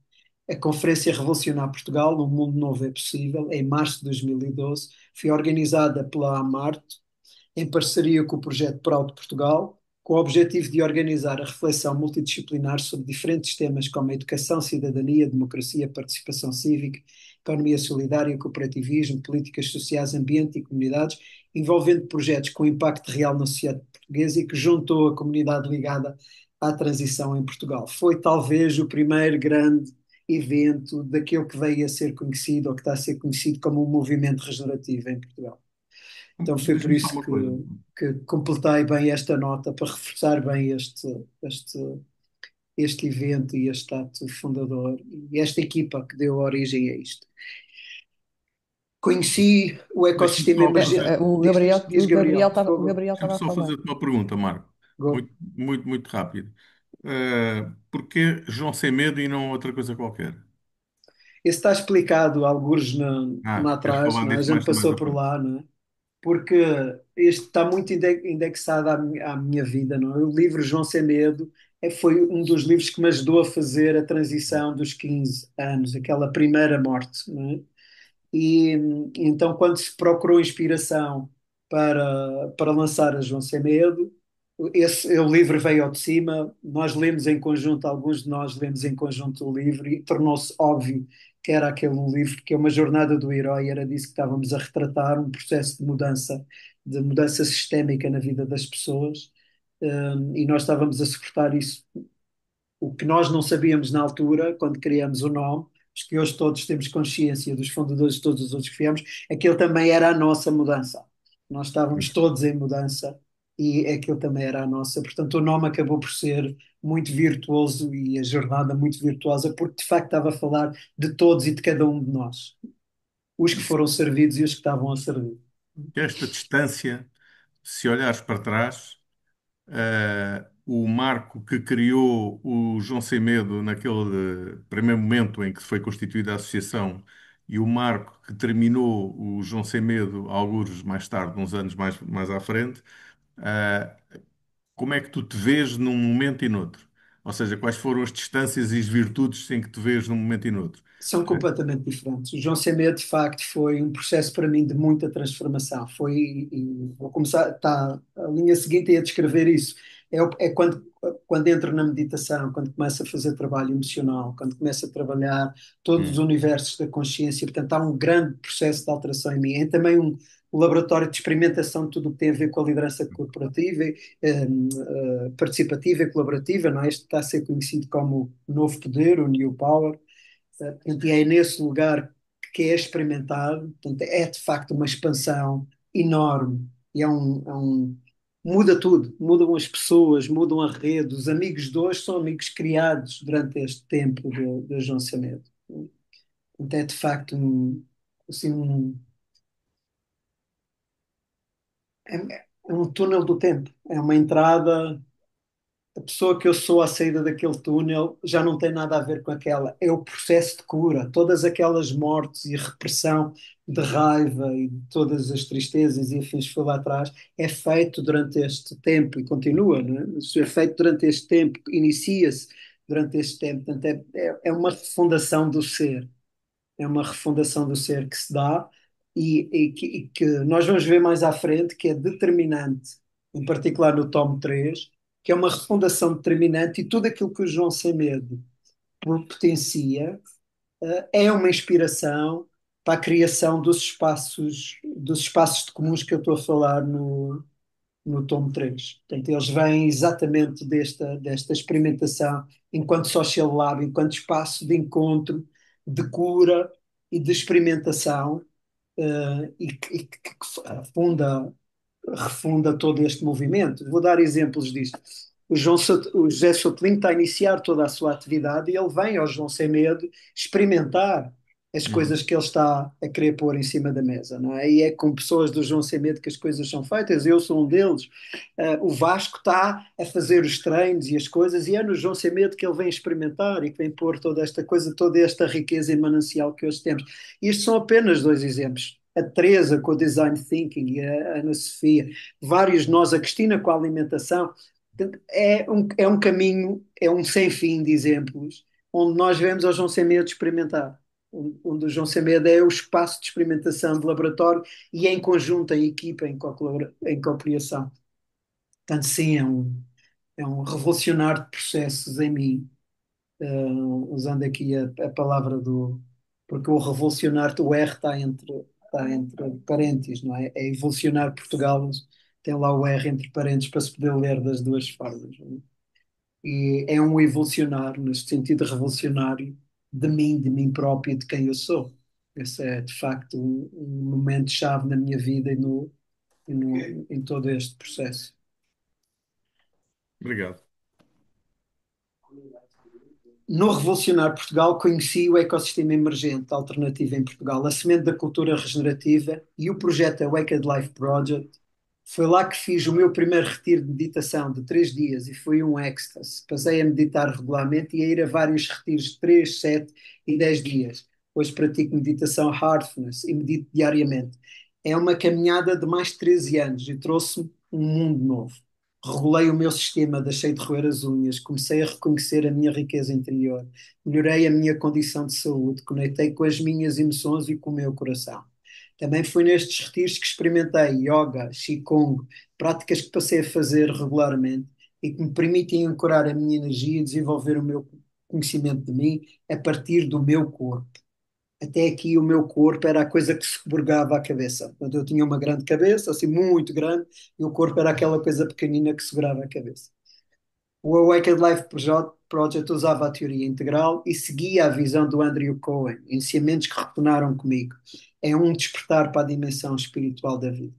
A Conferência Revolucionar Portugal, Um Mundo Novo é Possível, em março de 2012, foi organizada pela Amarte, em parceria com o Projeto Prau de Portugal, com o objetivo de organizar a reflexão multidisciplinar sobre diferentes temas como a educação, cidadania, democracia, participação cívica, economia solidária, cooperativismo, políticas sociais, ambiente e comunidades, envolvendo projetos com impacto real na sociedade portuguesa e que juntou a comunidade ligada à transição em Portugal. Foi talvez o primeiro grande evento daquele que veio a ser conhecido ou que está a ser conhecido como um movimento regenerativo em Portugal. Então foi por Diz-me só isso uma coisa. que completei bem esta nota para reforçar bem este evento e este ato fundador e esta equipa que deu origem a isto. Conheci o Deixa-me ecossistema só emergente. fazer, Diz Gabriel, por O favor. Gabriel deixa-me estava a só falar. fazer uma pergunta, Marco. Go. Muito, muito, muito rápido. Porquê João Sem Medo e não outra coisa qualquer? Esse está explicado alguns na Queres atrás, falar não é? A disso gente mais passou à por frente? lá, não é? porque este está muito indexado à minha vida, não é? O livro João Sem Medo foi um dos livros que me ajudou a fazer a transição dos 15 anos, aquela primeira morte, não é? E então, quando se procurou inspiração para lançar a João Sem Medo, o livro veio ao de cima, nós lemos em conjunto, alguns de nós lemos em conjunto o livro e tornou-se óbvio que era aquele um livro, que é uma jornada do herói, era disso que estávamos a retratar, um processo de mudança sistémica na vida das pessoas, e nós estávamos a suportar isso, o que nós não sabíamos na altura, quando criamos o nome, os que hoje todos temos consciência dos fundadores de todos os outros que viemos, aquele também era a nossa mudança. Nós estávamos todos em mudança e aquilo também era a nossa. Portanto, o nome acabou por ser muito virtuoso e a jornada muito virtuosa, porque de facto estava a falar de todos e de cada um de nós, os que foram servidos e os que estavam a servir. Esta distância, se olhares para trás, o marco que criou o João Sem Medo naquele primeiro momento em que foi constituída a associação e o marco que terminou o João Sem Medo, algures mais tarde, uns anos mais à frente, eh, como é que tu te vês num momento e noutro? Ou seja, quais foram as distâncias e as virtudes em que te vês num momento e noutro? São completamente diferentes. O João Semedo, de facto, foi um processo para mim de muita transformação. E vou começar, tá, a linha seguinte é a descrever isso. É quando entro na meditação, quando começo a fazer trabalho emocional, quando começo a trabalhar todos os Hum, universos da consciência. Portanto, há um grande processo de alteração em mim. É também um laboratório de experimentação de tudo o que tem a ver com a liderança corporativa, participativa e colaborativa. Não é? Este está a ser conhecido como o novo poder, o New Power. Portanto, e é nesse lugar que é experimentado, portanto, é de facto uma expansão enorme e muda tudo, mudam as pessoas, mudam a rede, os amigos de hoje são amigos criados durante este tempo de agenciamento. Portanto, é de facto assim, é um túnel do tempo, é uma entrada. A pessoa que eu sou à saída daquele túnel já não tem nada a ver com aquela. É o processo de cura. Todas aquelas mortes e repressão de raiva e de todas as tristezas e afins que foi lá atrás é feito durante este tempo e continua, não é? Isso é feito durante este tempo, inicia-se durante este tempo. Portanto, é uma refundação do ser, é uma refundação do ser que se dá e que nós vamos ver mais à frente, que é determinante, em particular no tomo 3, que é uma refundação determinante e tudo aquilo que o João Sem Medo potencia é uma inspiração para a criação dos espaços de comuns que eu estou a falar no tomo 3. Portanto, eles vêm exatamente desta experimentação enquanto social lab, enquanto espaço de encontro, de cura e de experimentação, e que refunda todo este movimento. Vou dar exemplos disto. O José Sotelinho está a iniciar toda a sua atividade e ele vem ao João Sem Medo experimentar as uhum. coisas que ele está a querer pôr em cima da mesa, não é? E é com pessoas do João Sem Medo que as coisas são feitas, eu sou um deles. O Vasco está a fazer os treinos e as coisas, e é no João Sem Medo que ele vem experimentar e que vem pôr toda esta coisa, toda esta riqueza e manancial que hoje temos. E estes são apenas dois exemplos. A Teresa com o Design Thinking e a Ana Sofia, vários de nós, a Cristina com a alimentação. É um caminho, é um sem fim de exemplos, onde nós vemos ao João Sem Medo experimentar. Onde o João Sem Medo é o espaço de experimentação de laboratório e é em conjunto, em equipa, em cocriação. Portanto, sim, é um revolucionar de processos em mim, usando aqui a palavra do. Porque o revolucionar, o R está entre parênteses, não é? É evolucionar Portugal, mas tem lá o R entre parênteses para se poder ler das duas formas. Não é? E é um evolucionar, neste sentido revolucionário, de mim próprio e de quem eu sou. Esse é, de facto, um momento-chave na minha vida em todo este processo. Obrigado. No Revolucionar Portugal, conheci o ecossistema emergente alternativo em Portugal, a semente da cultura regenerativa e o projeto Awakened Life Project. Foi lá que fiz o meu primeiro retiro de meditação de 3 dias e foi um êxtase. Passei a meditar regularmente e a ir a vários retiros de 3, 7 e 10 dias. Hoje pratico meditação Heartfulness e medito diariamente. É uma caminhada de mais de 13 anos e trouxe-me um mundo novo. Regulei o meu sistema, deixei de roer as unhas, comecei a reconhecer a minha riqueza interior, melhorei a minha condição de saúde, conectei com as minhas emoções e com o meu coração. Também foi nestes retiros que experimentei yoga, qigong, práticas que passei a fazer regularmente e que me permitem ancorar a minha energia e desenvolver o meu conhecimento de mim a partir do meu corpo. Até aqui o meu corpo era a coisa que segurava a cabeça. Portanto, eu tinha uma grande cabeça, assim, muito grande, e o corpo era aquela coisa pequenina que segurava a cabeça. O Awakened Life Project usava a teoria integral e seguia a visão do Andrew Cohen, ensinamentos que retornaram comigo. É um despertar para a dimensão espiritual da vida.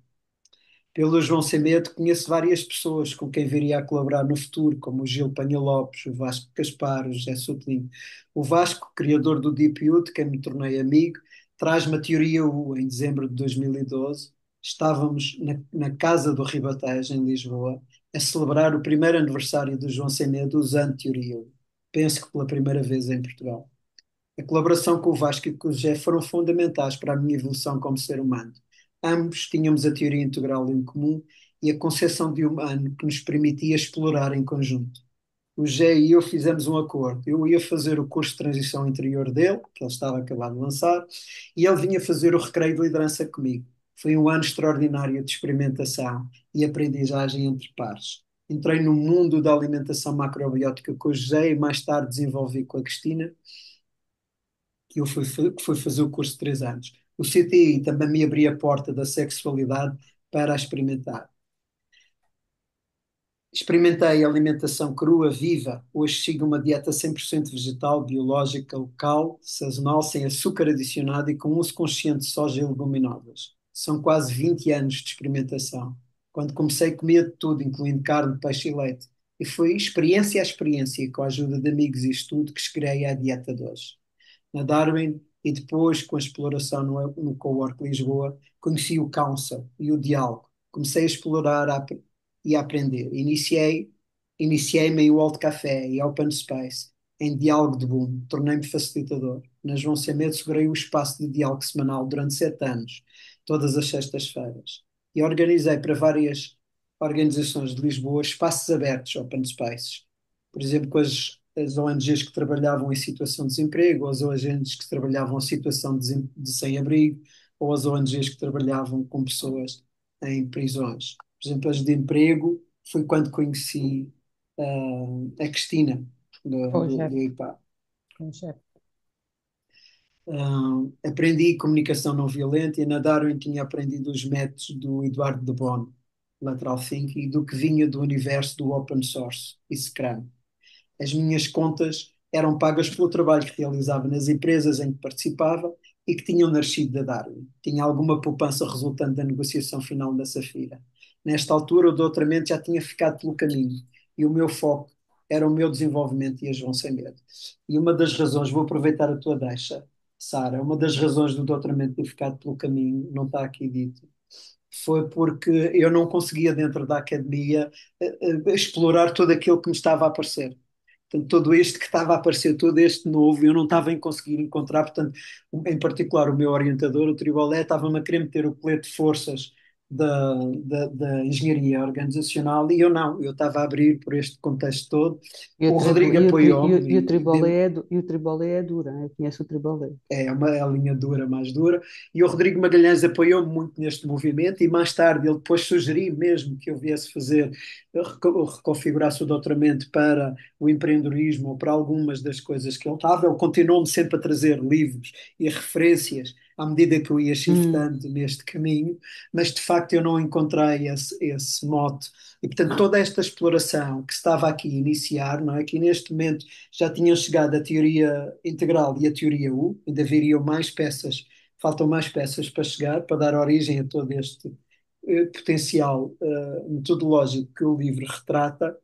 Pelo João Semedo, conheço várias pessoas com quem viria a colaborar no futuro, como o Gil Panha Lopes, o Vasco Caspar, o José Sutlin. O Vasco, criador do Deep U, de quem me tornei amigo, traz-me a teoria U em dezembro de 2012. Estávamos na Casa do Ribatejo, em Lisboa, a celebrar o primeiro aniversário do João Semedo usando teoria U. Penso que pela primeira vez em Portugal. A colaboração com o Vasco e com o José foram fundamentais para a minha evolução como ser humano. Ambos tínhamos a teoria integral em comum e a concepção de humano que nos permitia explorar em conjunto. O José e eu fizemos um acordo. Eu ia fazer o curso de transição interior dele, que ele estava acabado de lançar, e ele vinha fazer o recreio de liderança comigo. Foi um ano extraordinário de experimentação e aprendizagem entre pares. Entrei no mundo da alimentação macrobiótica com o José e mais tarde desenvolvi com a Cristina, que fui fazer o curso de 3 anos. O CTI também me abria a porta da sexualidade para a experimentar. Experimentei alimentação crua, viva. Hoje sigo uma dieta 100% vegetal, biológica, local, sazonal, sem açúcar adicionado e com uso consciente de soja e leguminosas. São quase 20 anos de experimentação. Quando comecei, comia de tudo, incluindo carne, peixe e leite. E foi experiência a experiência, com a ajuda de amigos e estudo, que cheguei à dieta de hoje. Na Darwin e depois, com a exploração no Cowork Lisboa, conheci o Council e o diálogo. Comecei a explorar e a aprender. Iniciei-me em World Café e Open Space, em diálogo de boom. Tornei-me facilitador. Na João Semedo segurei o espaço de diálogo semanal durante 7 anos, todas as sextas-feiras. E organizei para várias organizações de Lisboa espaços abertos, Open Spaces. Por exemplo, com as ONGs que trabalhavam em situação de desemprego, ou as ONGs que trabalhavam em situação de sem-abrigo, ou as ONGs que trabalhavam com pessoas em prisões. Por exemplo, as de emprego foi quando conheci a Cristina, do Projeto, IPA. projeto. Aprendi comunicação não violenta e na Darwin tinha aprendido os métodos do Eduardo de Bono, Lateral Thinking, do que vinha do universo do open source e Scrum. As minhas contas eram pagas pelo trabalho que realizava nas empresas em que participava e que tinham nascido da Darwin. Tinha alguma poupança resultante da negociação final da Safira. Nesta altura, o doutoramento já tinha ficado pelo caminho e o meu foco era o meu desenvolvimento e a João Sem Medo. E uma das razões, vou aproveitar a tua deixa, Sara, uma das razões do doutoramento ter ficado pelo caminho, não está aqui dito, foi porque eu não conseguia, dentro da academia, explorar tudo aquilo que me estava a aparecer. Portanto, todo este que estava a aparecer, todo este novo, eu não estava a conseguir encontrar. Portanto, em particular, o meu orientador, o Tribolé, estava-me a querer meter o colete de forças da engenharia organizacional e eu não, eu estava a abrir por este contexto todo. E o, O tribo, Rodrigo apoiou-me e o e deu-me. tribolé é dura, eu conheço o tribolé. É a linha dura, mais dura. E o Rodrigo Magalhães apoiou-me muito neste movimento e mais tarde ele depois sugeriu mesmo que eu viesse fazer, reconfigurasse o doutoramento para o empreendedorismo ou para algumas das coisas que ele estava. Ele continuou-me sempre a trazer livros e referências à medida que eu ia Hum. shiftando neste caminho, mas de facto eu não encontrei esse mote. E portanto toda esta exploração que estava aqui a iniciar, não é? Que neste momento já tinham chegado a teoria integral e a teoria U, ainda viriam mais peças, faltam mais peças para chegar, para dar origem a todo este potencial metodológico que o livro retrata.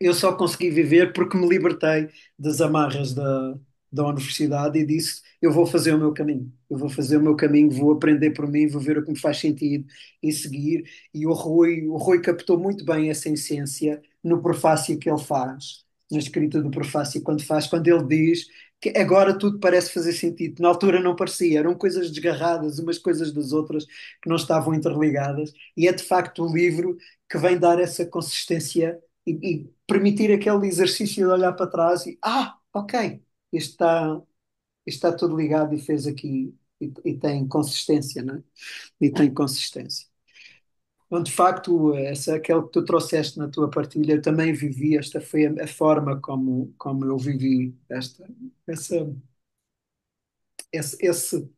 Eu só consegui viver porque me libertei das amarras da universidade e disse: eu vou fazer o meu caminho, eu vou fazer o meu caminho, vou aprender por mim, vou ver o que me faz sentido e seguir. E o Rui captou muito bem essa essência no prefácio que ele faz, na escrita do prefácio, quando ele diz que agora tudo parece fazer sentido. Na altura não parecia, eram coisas desgarradas, umas coisas das outras que não estavam interligadas, e é de facto o livro que vem dar essa consistência e permitir aquele exercício de olhar para trás e, ok, isto está, isto está tudo ligado e fez aqui, e tem consistência, não é? E tem consistência. Então, de facto, aquele que tu trouxeste na tua partilha, eu também vivi, esta foi a forma como eu vivi essa, esse,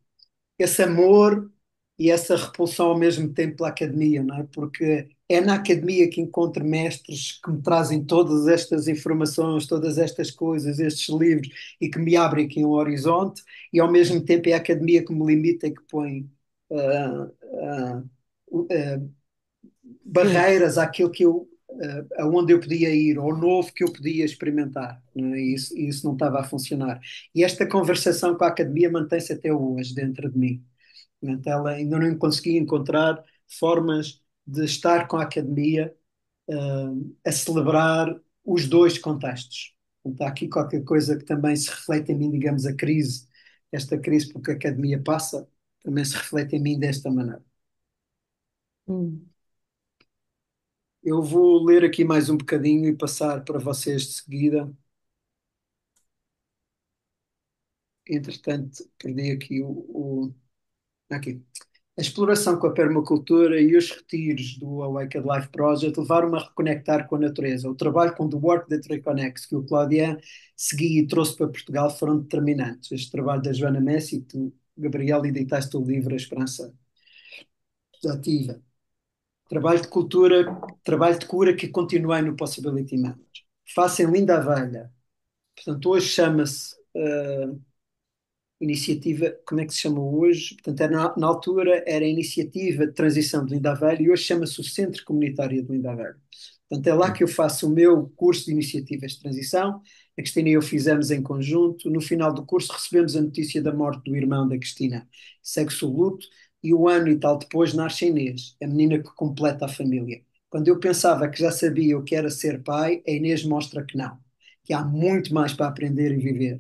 esse amor e essa repulsão ao mesmo tempo pela academia, não é? Porque é na academia que encontro mestres que me trazem todas estas informações, todas estas coisas, estes livros e que me abrem aqui um horizonte, e ao mesmo tempo é a academia que me limita e que põe ah, ah, ah, Sim. barreiras àquilo que aonde eu podia ir, ao novo que eu podia experimentar, não é? E isso não estava a funcionar. E esta conversação com a academia mantém-se até hoje dentro de mim. Portanto, ela ainda não consegui encontrar formas de estar com a academia a celebrar os dois contextos. Portanto, há aqui qualquer coisa que também se reflete em mim, digamos, a crise, esta crise porque a academia passa, também se reflete em mim desta maneira. Hum. Eu vou ler aqui mais um bocadinho e passar para vocês de seguida. Entretanto, perdi aqui aqui. A exploração com a permacultura e os retiros do Awakened Life Project levaram-me a reconectar com a natureza. O trabalho com The Work That Reconnects, que o Claudian segui e trouxe para Portugal, foram determinantes. Este trabalho da Joana Messi, tu, Gabriel, editaste o livro A Esperança Ativa. Trabalho de cultura, trabalho de cura que continuei no Possibility Manager. Faço em Linda a Velha. Portanto, hoje chama-se iniciativa, como é que se chama hoje? Portanto, na altura era a Iniciativa de Transição de Linda a Velha e hoje chama-se o Centro Comunitário de Linda a Velha. Portanto, é lá que eu faço o meu curso de Iniciativas de Transição. A Cristina e eu fizemos em conjunto. No final do curso recebemos a notícia da morte do irmão da Cristina. Segue-se o luto e um ano e tal depois nasce a Inês, a menina que completa a família. Quando eu pensava que já sabia o que era ser pai, a Inês mostra que não, que há muito mais para aprender e viver,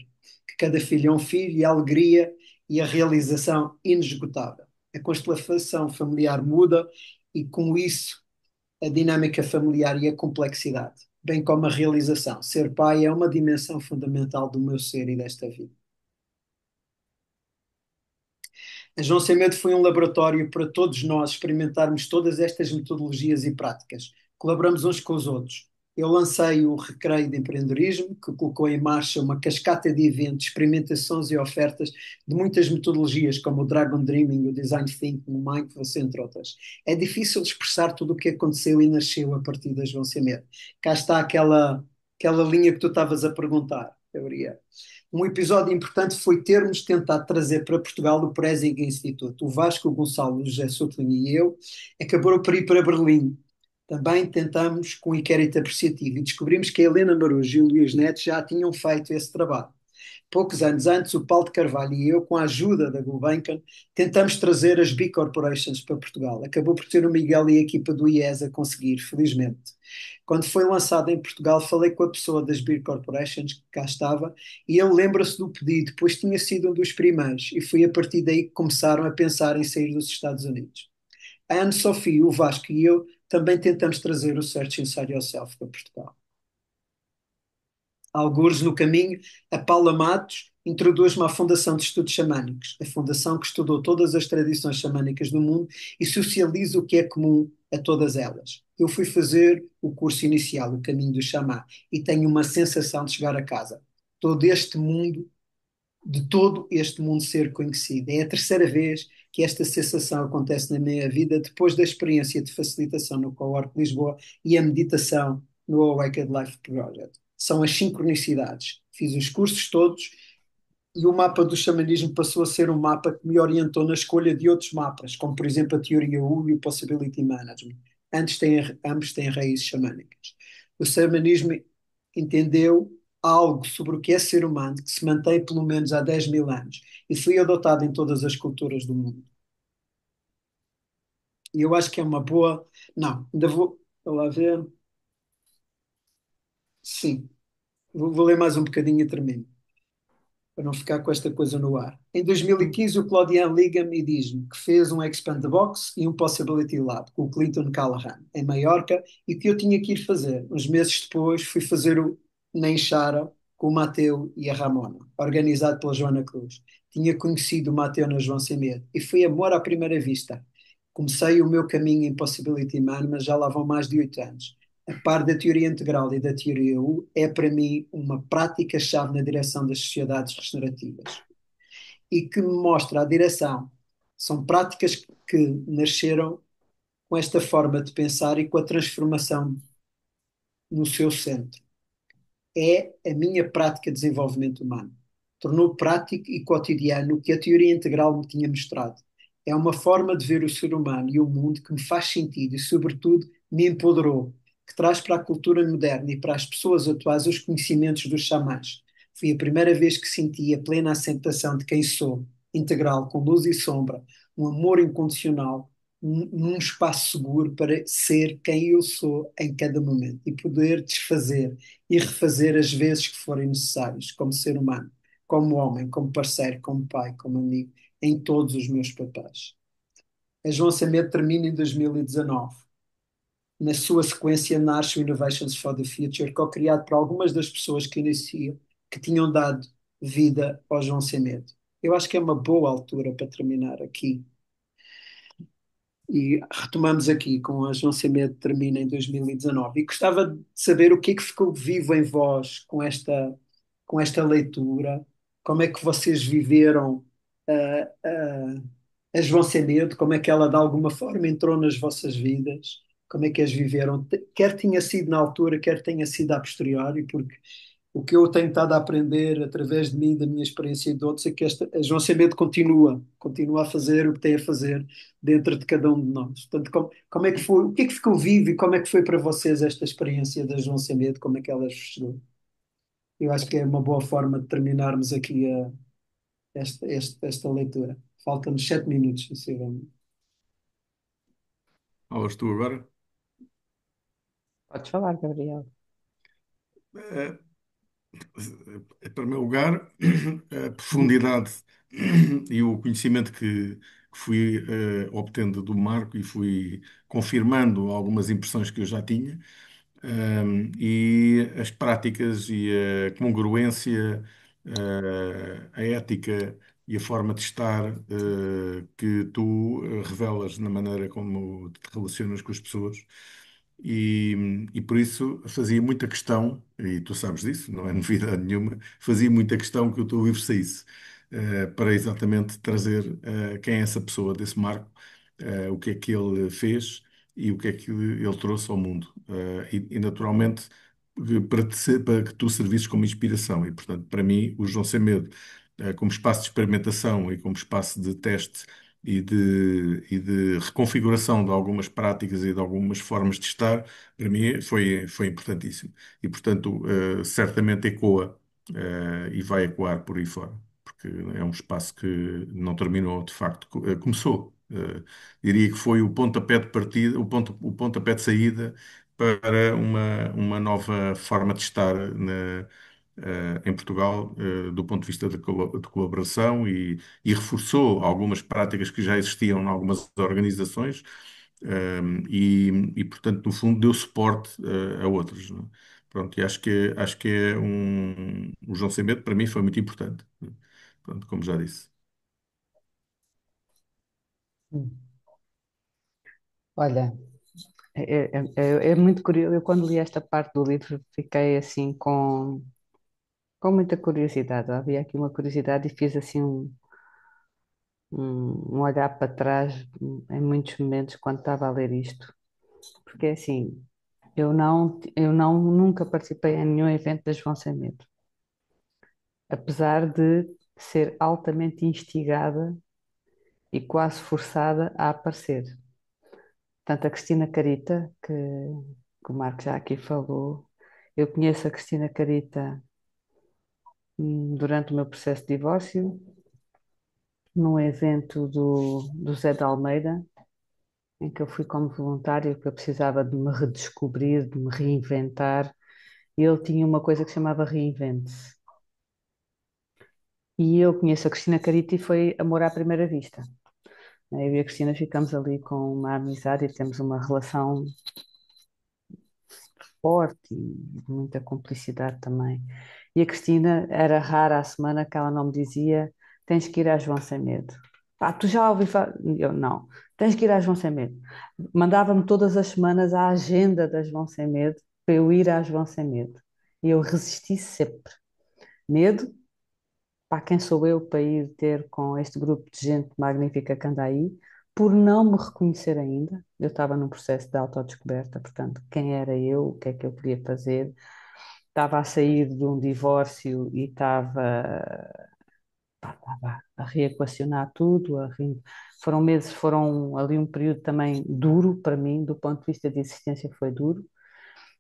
que cada filho é um filho e a alegria e a realização inesgotável. A constelação familiar muda e com isso a dinâmica familiar e a complexidade, bem como a realização. Ser pai é uma dimensão fundamental do meu ser e desta vida. A João Sem Medo foi um laboratório para todos nós experimentarmos todas estas metodologias e práticas. Colaboramos uns com os outros. Eu lancei o Recreio de Empreendedorismo, que colocou em marcha uma cascata de eventos, experimentações e ofertas de muitas metodologias, como o Dragon Dreaming, o Design Thinking, o Mindfulness, entre outras. É difícil expressar tudo o que aconteceu e nasceu a partir da João Sem Medo. Cá está aquela linha que tu estavas a perguntar, Gabriel. Um episódio importante foi termos tentado trazer para Portugal o Presing Institute. O Vasco, o Gonçalo, o José Sutlin e eu acabaram por ir para Berlim. Também tentamos com um inquérito apreciativo e descobrimos que a Helena Marujo e o Luís Neto já tinham feito esse trabalho. Poucos anos antes, o Paulo de Carvalho e eu, com a ajuda da Gulbenkian, tentamos trazer as B Corporations para Portugal. Acabou por ser o Miguel e a equipa do IES a conseguir, felizmente. Quando foi lançado em Portugal, falei com a pessoa das Beer Corporations, que cá estava, e ele lembra-se do pedido, pois tinha sido um dos primeiros, e foi a partir daí que começaram a pensar em sair dos Estados Unidos. A Anne-Sophie, o Vasco e eu também tentamos trazer o Search Inside Yourself para Portugal. Algures no caminho, a Paula Matos introduz-me à Fundação de Estudos Xamânicos, a fundação que estudou todas as tradições xamânicas do mundo e socializa o que é comum a todas elas. Eu fui fazer o curso inicial, o Caminho do Xamã, e tenho uma sensação de chegar a casa. Todo este mundo, de todo este mundo ser conhecido. É a terceira vez que esta sensação acontece na minha vida, depois da experiência de facilitação no Cowork Lisboa e a meditação no Awakened Life Project. São as sincronicidades. Fiz os cursos todos e o mapa do xamanismo passou a ser um mapa que me orientou na escolha de outros mapas, como por exemplo a teoria U e o Possibility Management. Ambos têm raízes xamânicas. O xamanismo entendeu algo sobre o que é ser humano que se mantém pelo menos há 10 mil anos e foi adotado em todas as culturas do mundo. E eu acho que é uma boa. Não, ainda vou lá ver. Sim, vou ler mais um bocadinho e termino. para não ficar com esta coisa no ar. Em 2015, o Claudian liga-me e diz-me que fez um Expand the Box e um Possibility Lab com o Clinton Callahan, em Maiorca, e que eu tinha que ir fazer. Uns meses depois, fui fazer o na Enxara com o Mateu e a Ramona, organizado pela Joana Cruz. Tinha conhecido o Mateu na João Sem Medo e foi amor à primeira vista. Comecei o meu caminho em Possibility Man, mas já lá vão mais de 8 anos. A par da teoria integral e da teoria U, é para mim uma prática-chave na direção das sociedades regenerativas e que me mostra a direção. São práticas que nasceram com esta forma de pensar e com a transformação no seu centro. É a minha prática de desenvolvimento humano. Tornou prático e cotidiano o que a teoria integral me tinha mostrado. É uma forma de ver o ser humano e o mundo que me faz sentido e, sobretudo, me empoderou, que traz para a cultura moderna e para as pessoas atuais os conhecimentos dos xamãs. Foi a primeira vez que senti a plena aceitação de quem sou, integral, com luz e sombra, um amor incondicional, num espaço seguro para ser quem eu sou em cada momento e poder desfazer e refazer as vezes que forem necessários, como ser humano, como homem, como parceiro, como pai, como amigo, em todos os meus papéis. A João Samedo termina em 2019. Na sua sequência nasce o Innovations for the Future, co-criado por algumas das pessoas que iniciam, que tinham dado vida ao João Samedo. Eu acho que é uma boa altura para terminar aqui. E retomamos aqui com a João Semedo termina em 2019. E gostava de saber o que é que ficou vivo em vós com esta leitura, como é que vocês viveram a João Semedo, como é que ela de alguma forma entrou nas vossas vidas, como é que as viveram, quer tenha sido na altura, quer tenha sido a posteriori, porque o que eu tenho estado a aprender através de mim, da minha experiência e de outros, é que a João Semedo continua a fazer o que tem a fazer dentro de cada um de nós. Portanto, como é que foi, o que é que ficou vivo e como é que foi para vocês esta experiência da João Semedo, como é que ela vos chegou? Eu acho que é uma boa forma de terminarmos aqui esta leitura. Faltam-nos 7 minutos, sinceramente. Falas tu agora? Podes falar, Gabriel. Eh, Em primeiro lugar, a profundidade e o conhecimento que fui obtendo do Marco e fui confirmando algumas impressões que eu já tinha, e as práticas e a congruência, a ética e a forma de estar que tu revelas na maneira como te relacionas com as pessoas. E por isso fazia muita questão, e tu sabes disso, não é novidade nenhuma, fazia muita questão que o teu livro saísse, para exatamente trazer quem é essa pessoa desse Marco, o que é que ele fez e o que é que ele trouxe ao mundo. E naturalmente para que tu servisses como inspiração. E portanto, para mim, o João Sem Medo, como espaço de experimentação e como espaço de teste e de reconfiguração de algumas práticas e de algumas formas de estar, para mim foi importantíssimo. E, portanto, certamente ecoa, e vai ecoar por aí fora, porque é um espaço que não terminou, de facto, começou. Diria que foi o pontapé de partida, o pontapé de saída para uma nova forma de estar em Portugal, do ponto de vista de colaboração e reforçou algumas práticas que já existiam em algumas organizações, portanto, no fundo, deu suporte a outras, não é? Pronto, e acho que o João Sem Medo, para mim, foi muito importante. Pronto, como já disse. Olha, é muito curioso. Eu, quando li esta parte do livro, fiquei assim com muita curiosidade. Havia aqui uma curiosidade e fiz assim um olhar para trás em muitos momentos quando estava a ler isto. Porque assim, eu não nunca participei em nenhum evento da João Sem Medo, apesar de ser altamente instigada e quase forçada a aparecer. Tanto a Cristina Carita, que o Marco já aqui falou, eu conheço a Cristina Carita durante o meu processo de divórcio, num evento do Zé de Almeida, em que eu fui como voluntária, porque eu precisava de me redescobrir, de me reinventar, e ele tinha uma coisa que se chamava Reinvente-se. E eu conheço a Cristina Carito e foi amor à primeira vista. Eu e a Cristina ficamos ali com uma amizade e temos uma relação forte e de muita cumplicidade também. E a Cristina era rara a semana que ela não me dizia: tens que ir à João Sem Medo. Pá, tu já ouvi falar? Eu não. Tens que ir à João Sem Medo. Mandava-me todas as semanas a agenda da João Sem Medo para eu ir à João Sem Medo. E eu resisti sempre. Medo, pá, quem sou eu para ir ter com este grupo de gente magnífica que anda aí, por não me reconhecer ainda. Eu estava num processo de autodescoberta, portanto, quem era eu, o que é que eu queria fazer. Estava a sair de um divórcio e estava a reequacionar tudo. Foram meses, foram ali um período também duro para mim, do ponto de vista de existência foi duro.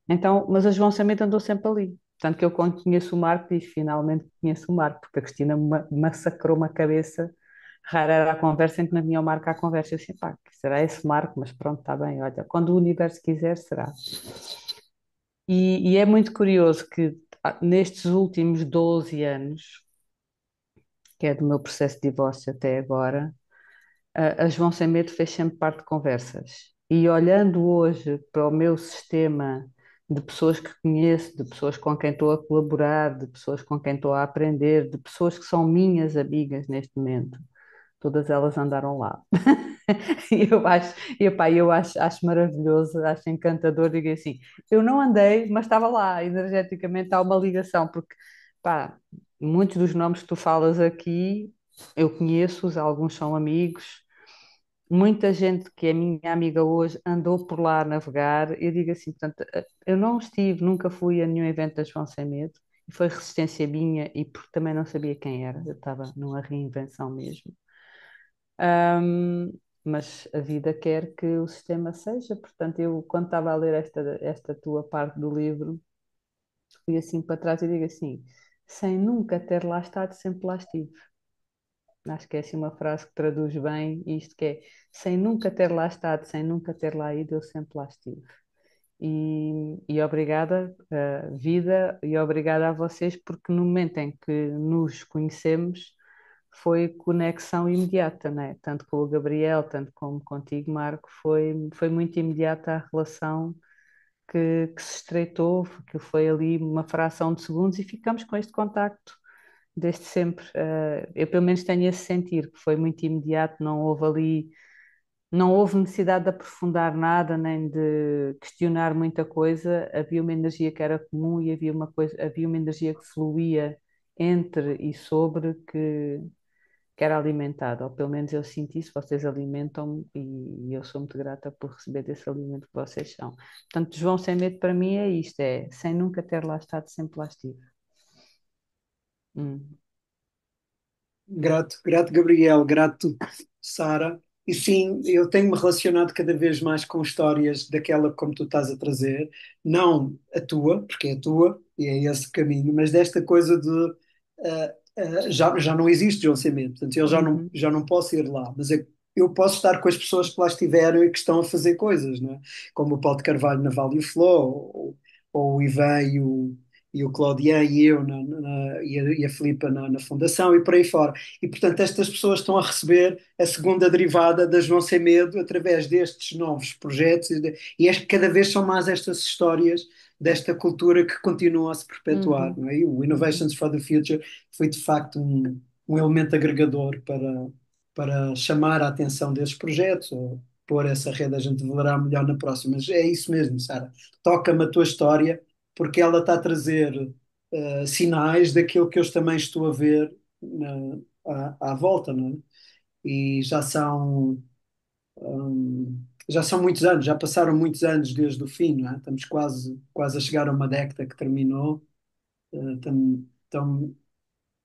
Então, mas a João Samita andou sempre ali. Tanto que eu, quando conheço o Marco, diz finalmente conheço o Marco, porque a Cristina massacrou uma cabeça. Rara era a conversa em que não vinha o Marco à conversa. Eu disse, pá, será esse Marco? Mas pronto, está bem, olha, quando o universo quiser, será. E é muito curioso que nestes últimos 12 anos, que é do meu processo de divórcio até agora, a João Sem Medo fez sempre parte de conversas. E olhando hoje para o meu sistema de pessoas que conheço, de pessoas com quem estou a colaborar, de pessoas com quem estou a aprender, de pessoas que são minhas amigas neste momento, todas elas andaram lá. E eu acho maravilhoso, acho encantador, digo assim, eu não andei, mas estava lá, energeticamente há uma ligação, porque, pá, muitos dos nomes que tu falas aqui, eu conheço-os, alguns são amigos, muita gente que é minha amiga hoje andou por lá a navegar. Eu digo assim, portanto, eu não estive, nunca fui a nenhum evento da João Sem Medo, e foi resistência minha e porque também não sabia quem era, eu estava numa reinvenção mesmo. Ahm, mas a vida quer que o sistema seja, portanto, eu quando estava a ler esta tua parte do livro, fui assim para trás e digo assim, sem nunca ter lá estado, sempre lá estive. Acho que é assim uma frase que traduz bem isto que é, sem nunca ter lá estado, sem nunca ter lá ido, eu sempre lá estive. E obrigada, vida, e obrigada a vocês, porque no momento em que nos conhecemos foi conexão imediata, né? Tanto com o Gabriel, tanto como contigo, Marco, foi muito imediata a relação que se estreitou, que foi ali uma fração de segundos e ficamos com este contacto desde sempre. Eu pelo menos tenho esse sentir, que foi muito imediato, não houve necessidade de aprofundar nada, nem de questionar muita coisa. Havia uma energia que era comum e havia uma energia que fluía entre e sobre que era alimentada, ou pelo menos eu sinto isso, vocês alimentam-me e eu sou muito grata por receber desse alimento que vocês são. Portanto, João Sem Medo para mim é isto, é sem nunca ter lá estado, sempre lá estive. Hum. Grato, grato, Gabriel, grato, Sara. E sim, eu tenho-me relacionado cada vez mais com histórias daquela como tu estás a trazer, não a tua, porque é a tua e é esse caminho, mas desta coisa de já não existe João Cimento, portanto eu Uhum. já não posso ir lá, mas eu posso estar com as pessoas que lá estiveram e que estão a fazer coisas, não é? Como o Paulo de Carvalho na Vale e o Flow, ou o Ivan e o Claudian e eu e a Filipa na Fundação e por aí fora. E, portanto, estas pessoas estão a receber a segunda derivada da João Sem Medo através destes novos projetos cada vez são mais estas histórias desta cultura que continua a se perpetuar, Uhum. não é? E o Uhum. Innovations for the Future foi, de facto, um elemento agregador para chamar a atenção desses projetos, ou pôr essa rede, a gente verá melhor na próxima. Mas é isso mesmo, Sara. Toca-me a tua história, porque ela está a trazer sinais daquilo que eu também estou a ver à volta, não é? E já são muitos anos, já passaram muitos anos desde o fim, não é? Estamos quase a chegar a uma década que terminou. Então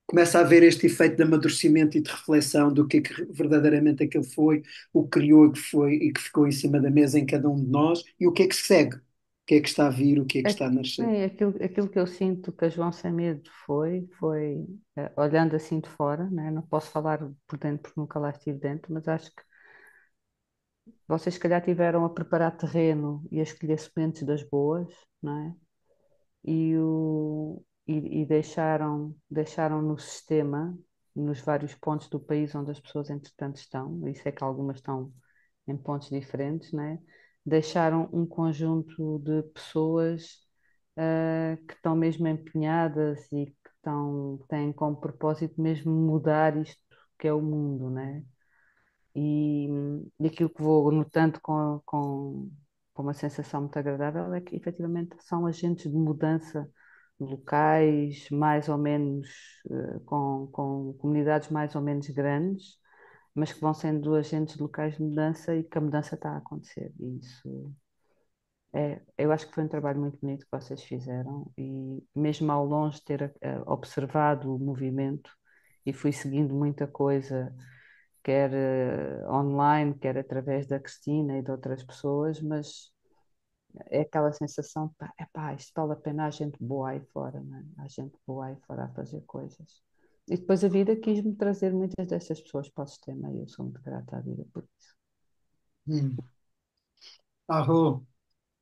começa a haver este efeito de amadurecimento e de reflexão do que é que verdadeiramente aquilo foi, o que criou e que foi e que ficou em cima da mesa em cada um de nós e o que é que se segue, o que é que está a vir, o que é que está a nascer. Aquilo que eu sinto que a João Sem Medo foi olhando assim de fora, né? Não posso falar por dentro porque nunca lá estive dentro, mas acho que vocês se calhar tiveram a preparar terreno e a escolher sementes das boas, não é? E deixaram no sistema. nos vários pontos do país onde as pessoas, entretanto, estão, isso é que algumas estão em pontos diferentes, né? Deixaram um conjunto de pessoas que estão mesmo empenhadas e que têm como propósito mesmo mudar isto que é o mundo, né? E aquilo que vou notando com uma sensação muito agradável é que efetivamente são agentes de mudança locais, mais ou menos, com comunidades mais ou menos grandes, mas que vão sendo agentes locais de mudança e que a mudança está a acontecer. E isso eu acho que foi um trabalho muito bonito que vocês fizeram e mesmo ao longe de ter observado o movimento e fui seguindo muita coisa, quer online, quer através da Cristina e de outras pessoas, mas é aquela sensação, pá, epá, isto vale a pena, há gente boa aí fora, não é? Há gente boa aí fora a fazer coisas. E depois a vida quis-me trazer muitas dessas pessoas para o sistema e eu sou muito grata à vida por isso. Hum. Arro.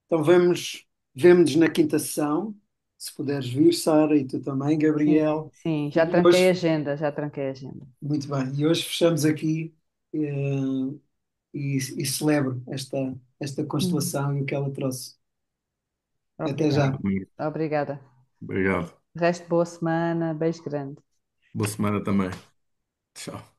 Então vemo-nos na quinta sessão. Se puderes vir, Sara, e tu também, Sim, Gabriel. sim, já E tranquei a hoje, agenda, já tranquei a agenda. muito bem, e hoje fechamos aqui e celebro esta Hum. constelação e o que ela trouxe. Até Obrigada. já. Obrigada. Obrigado. Resto boa semana, beijo grande. Boa semana também. Tchau.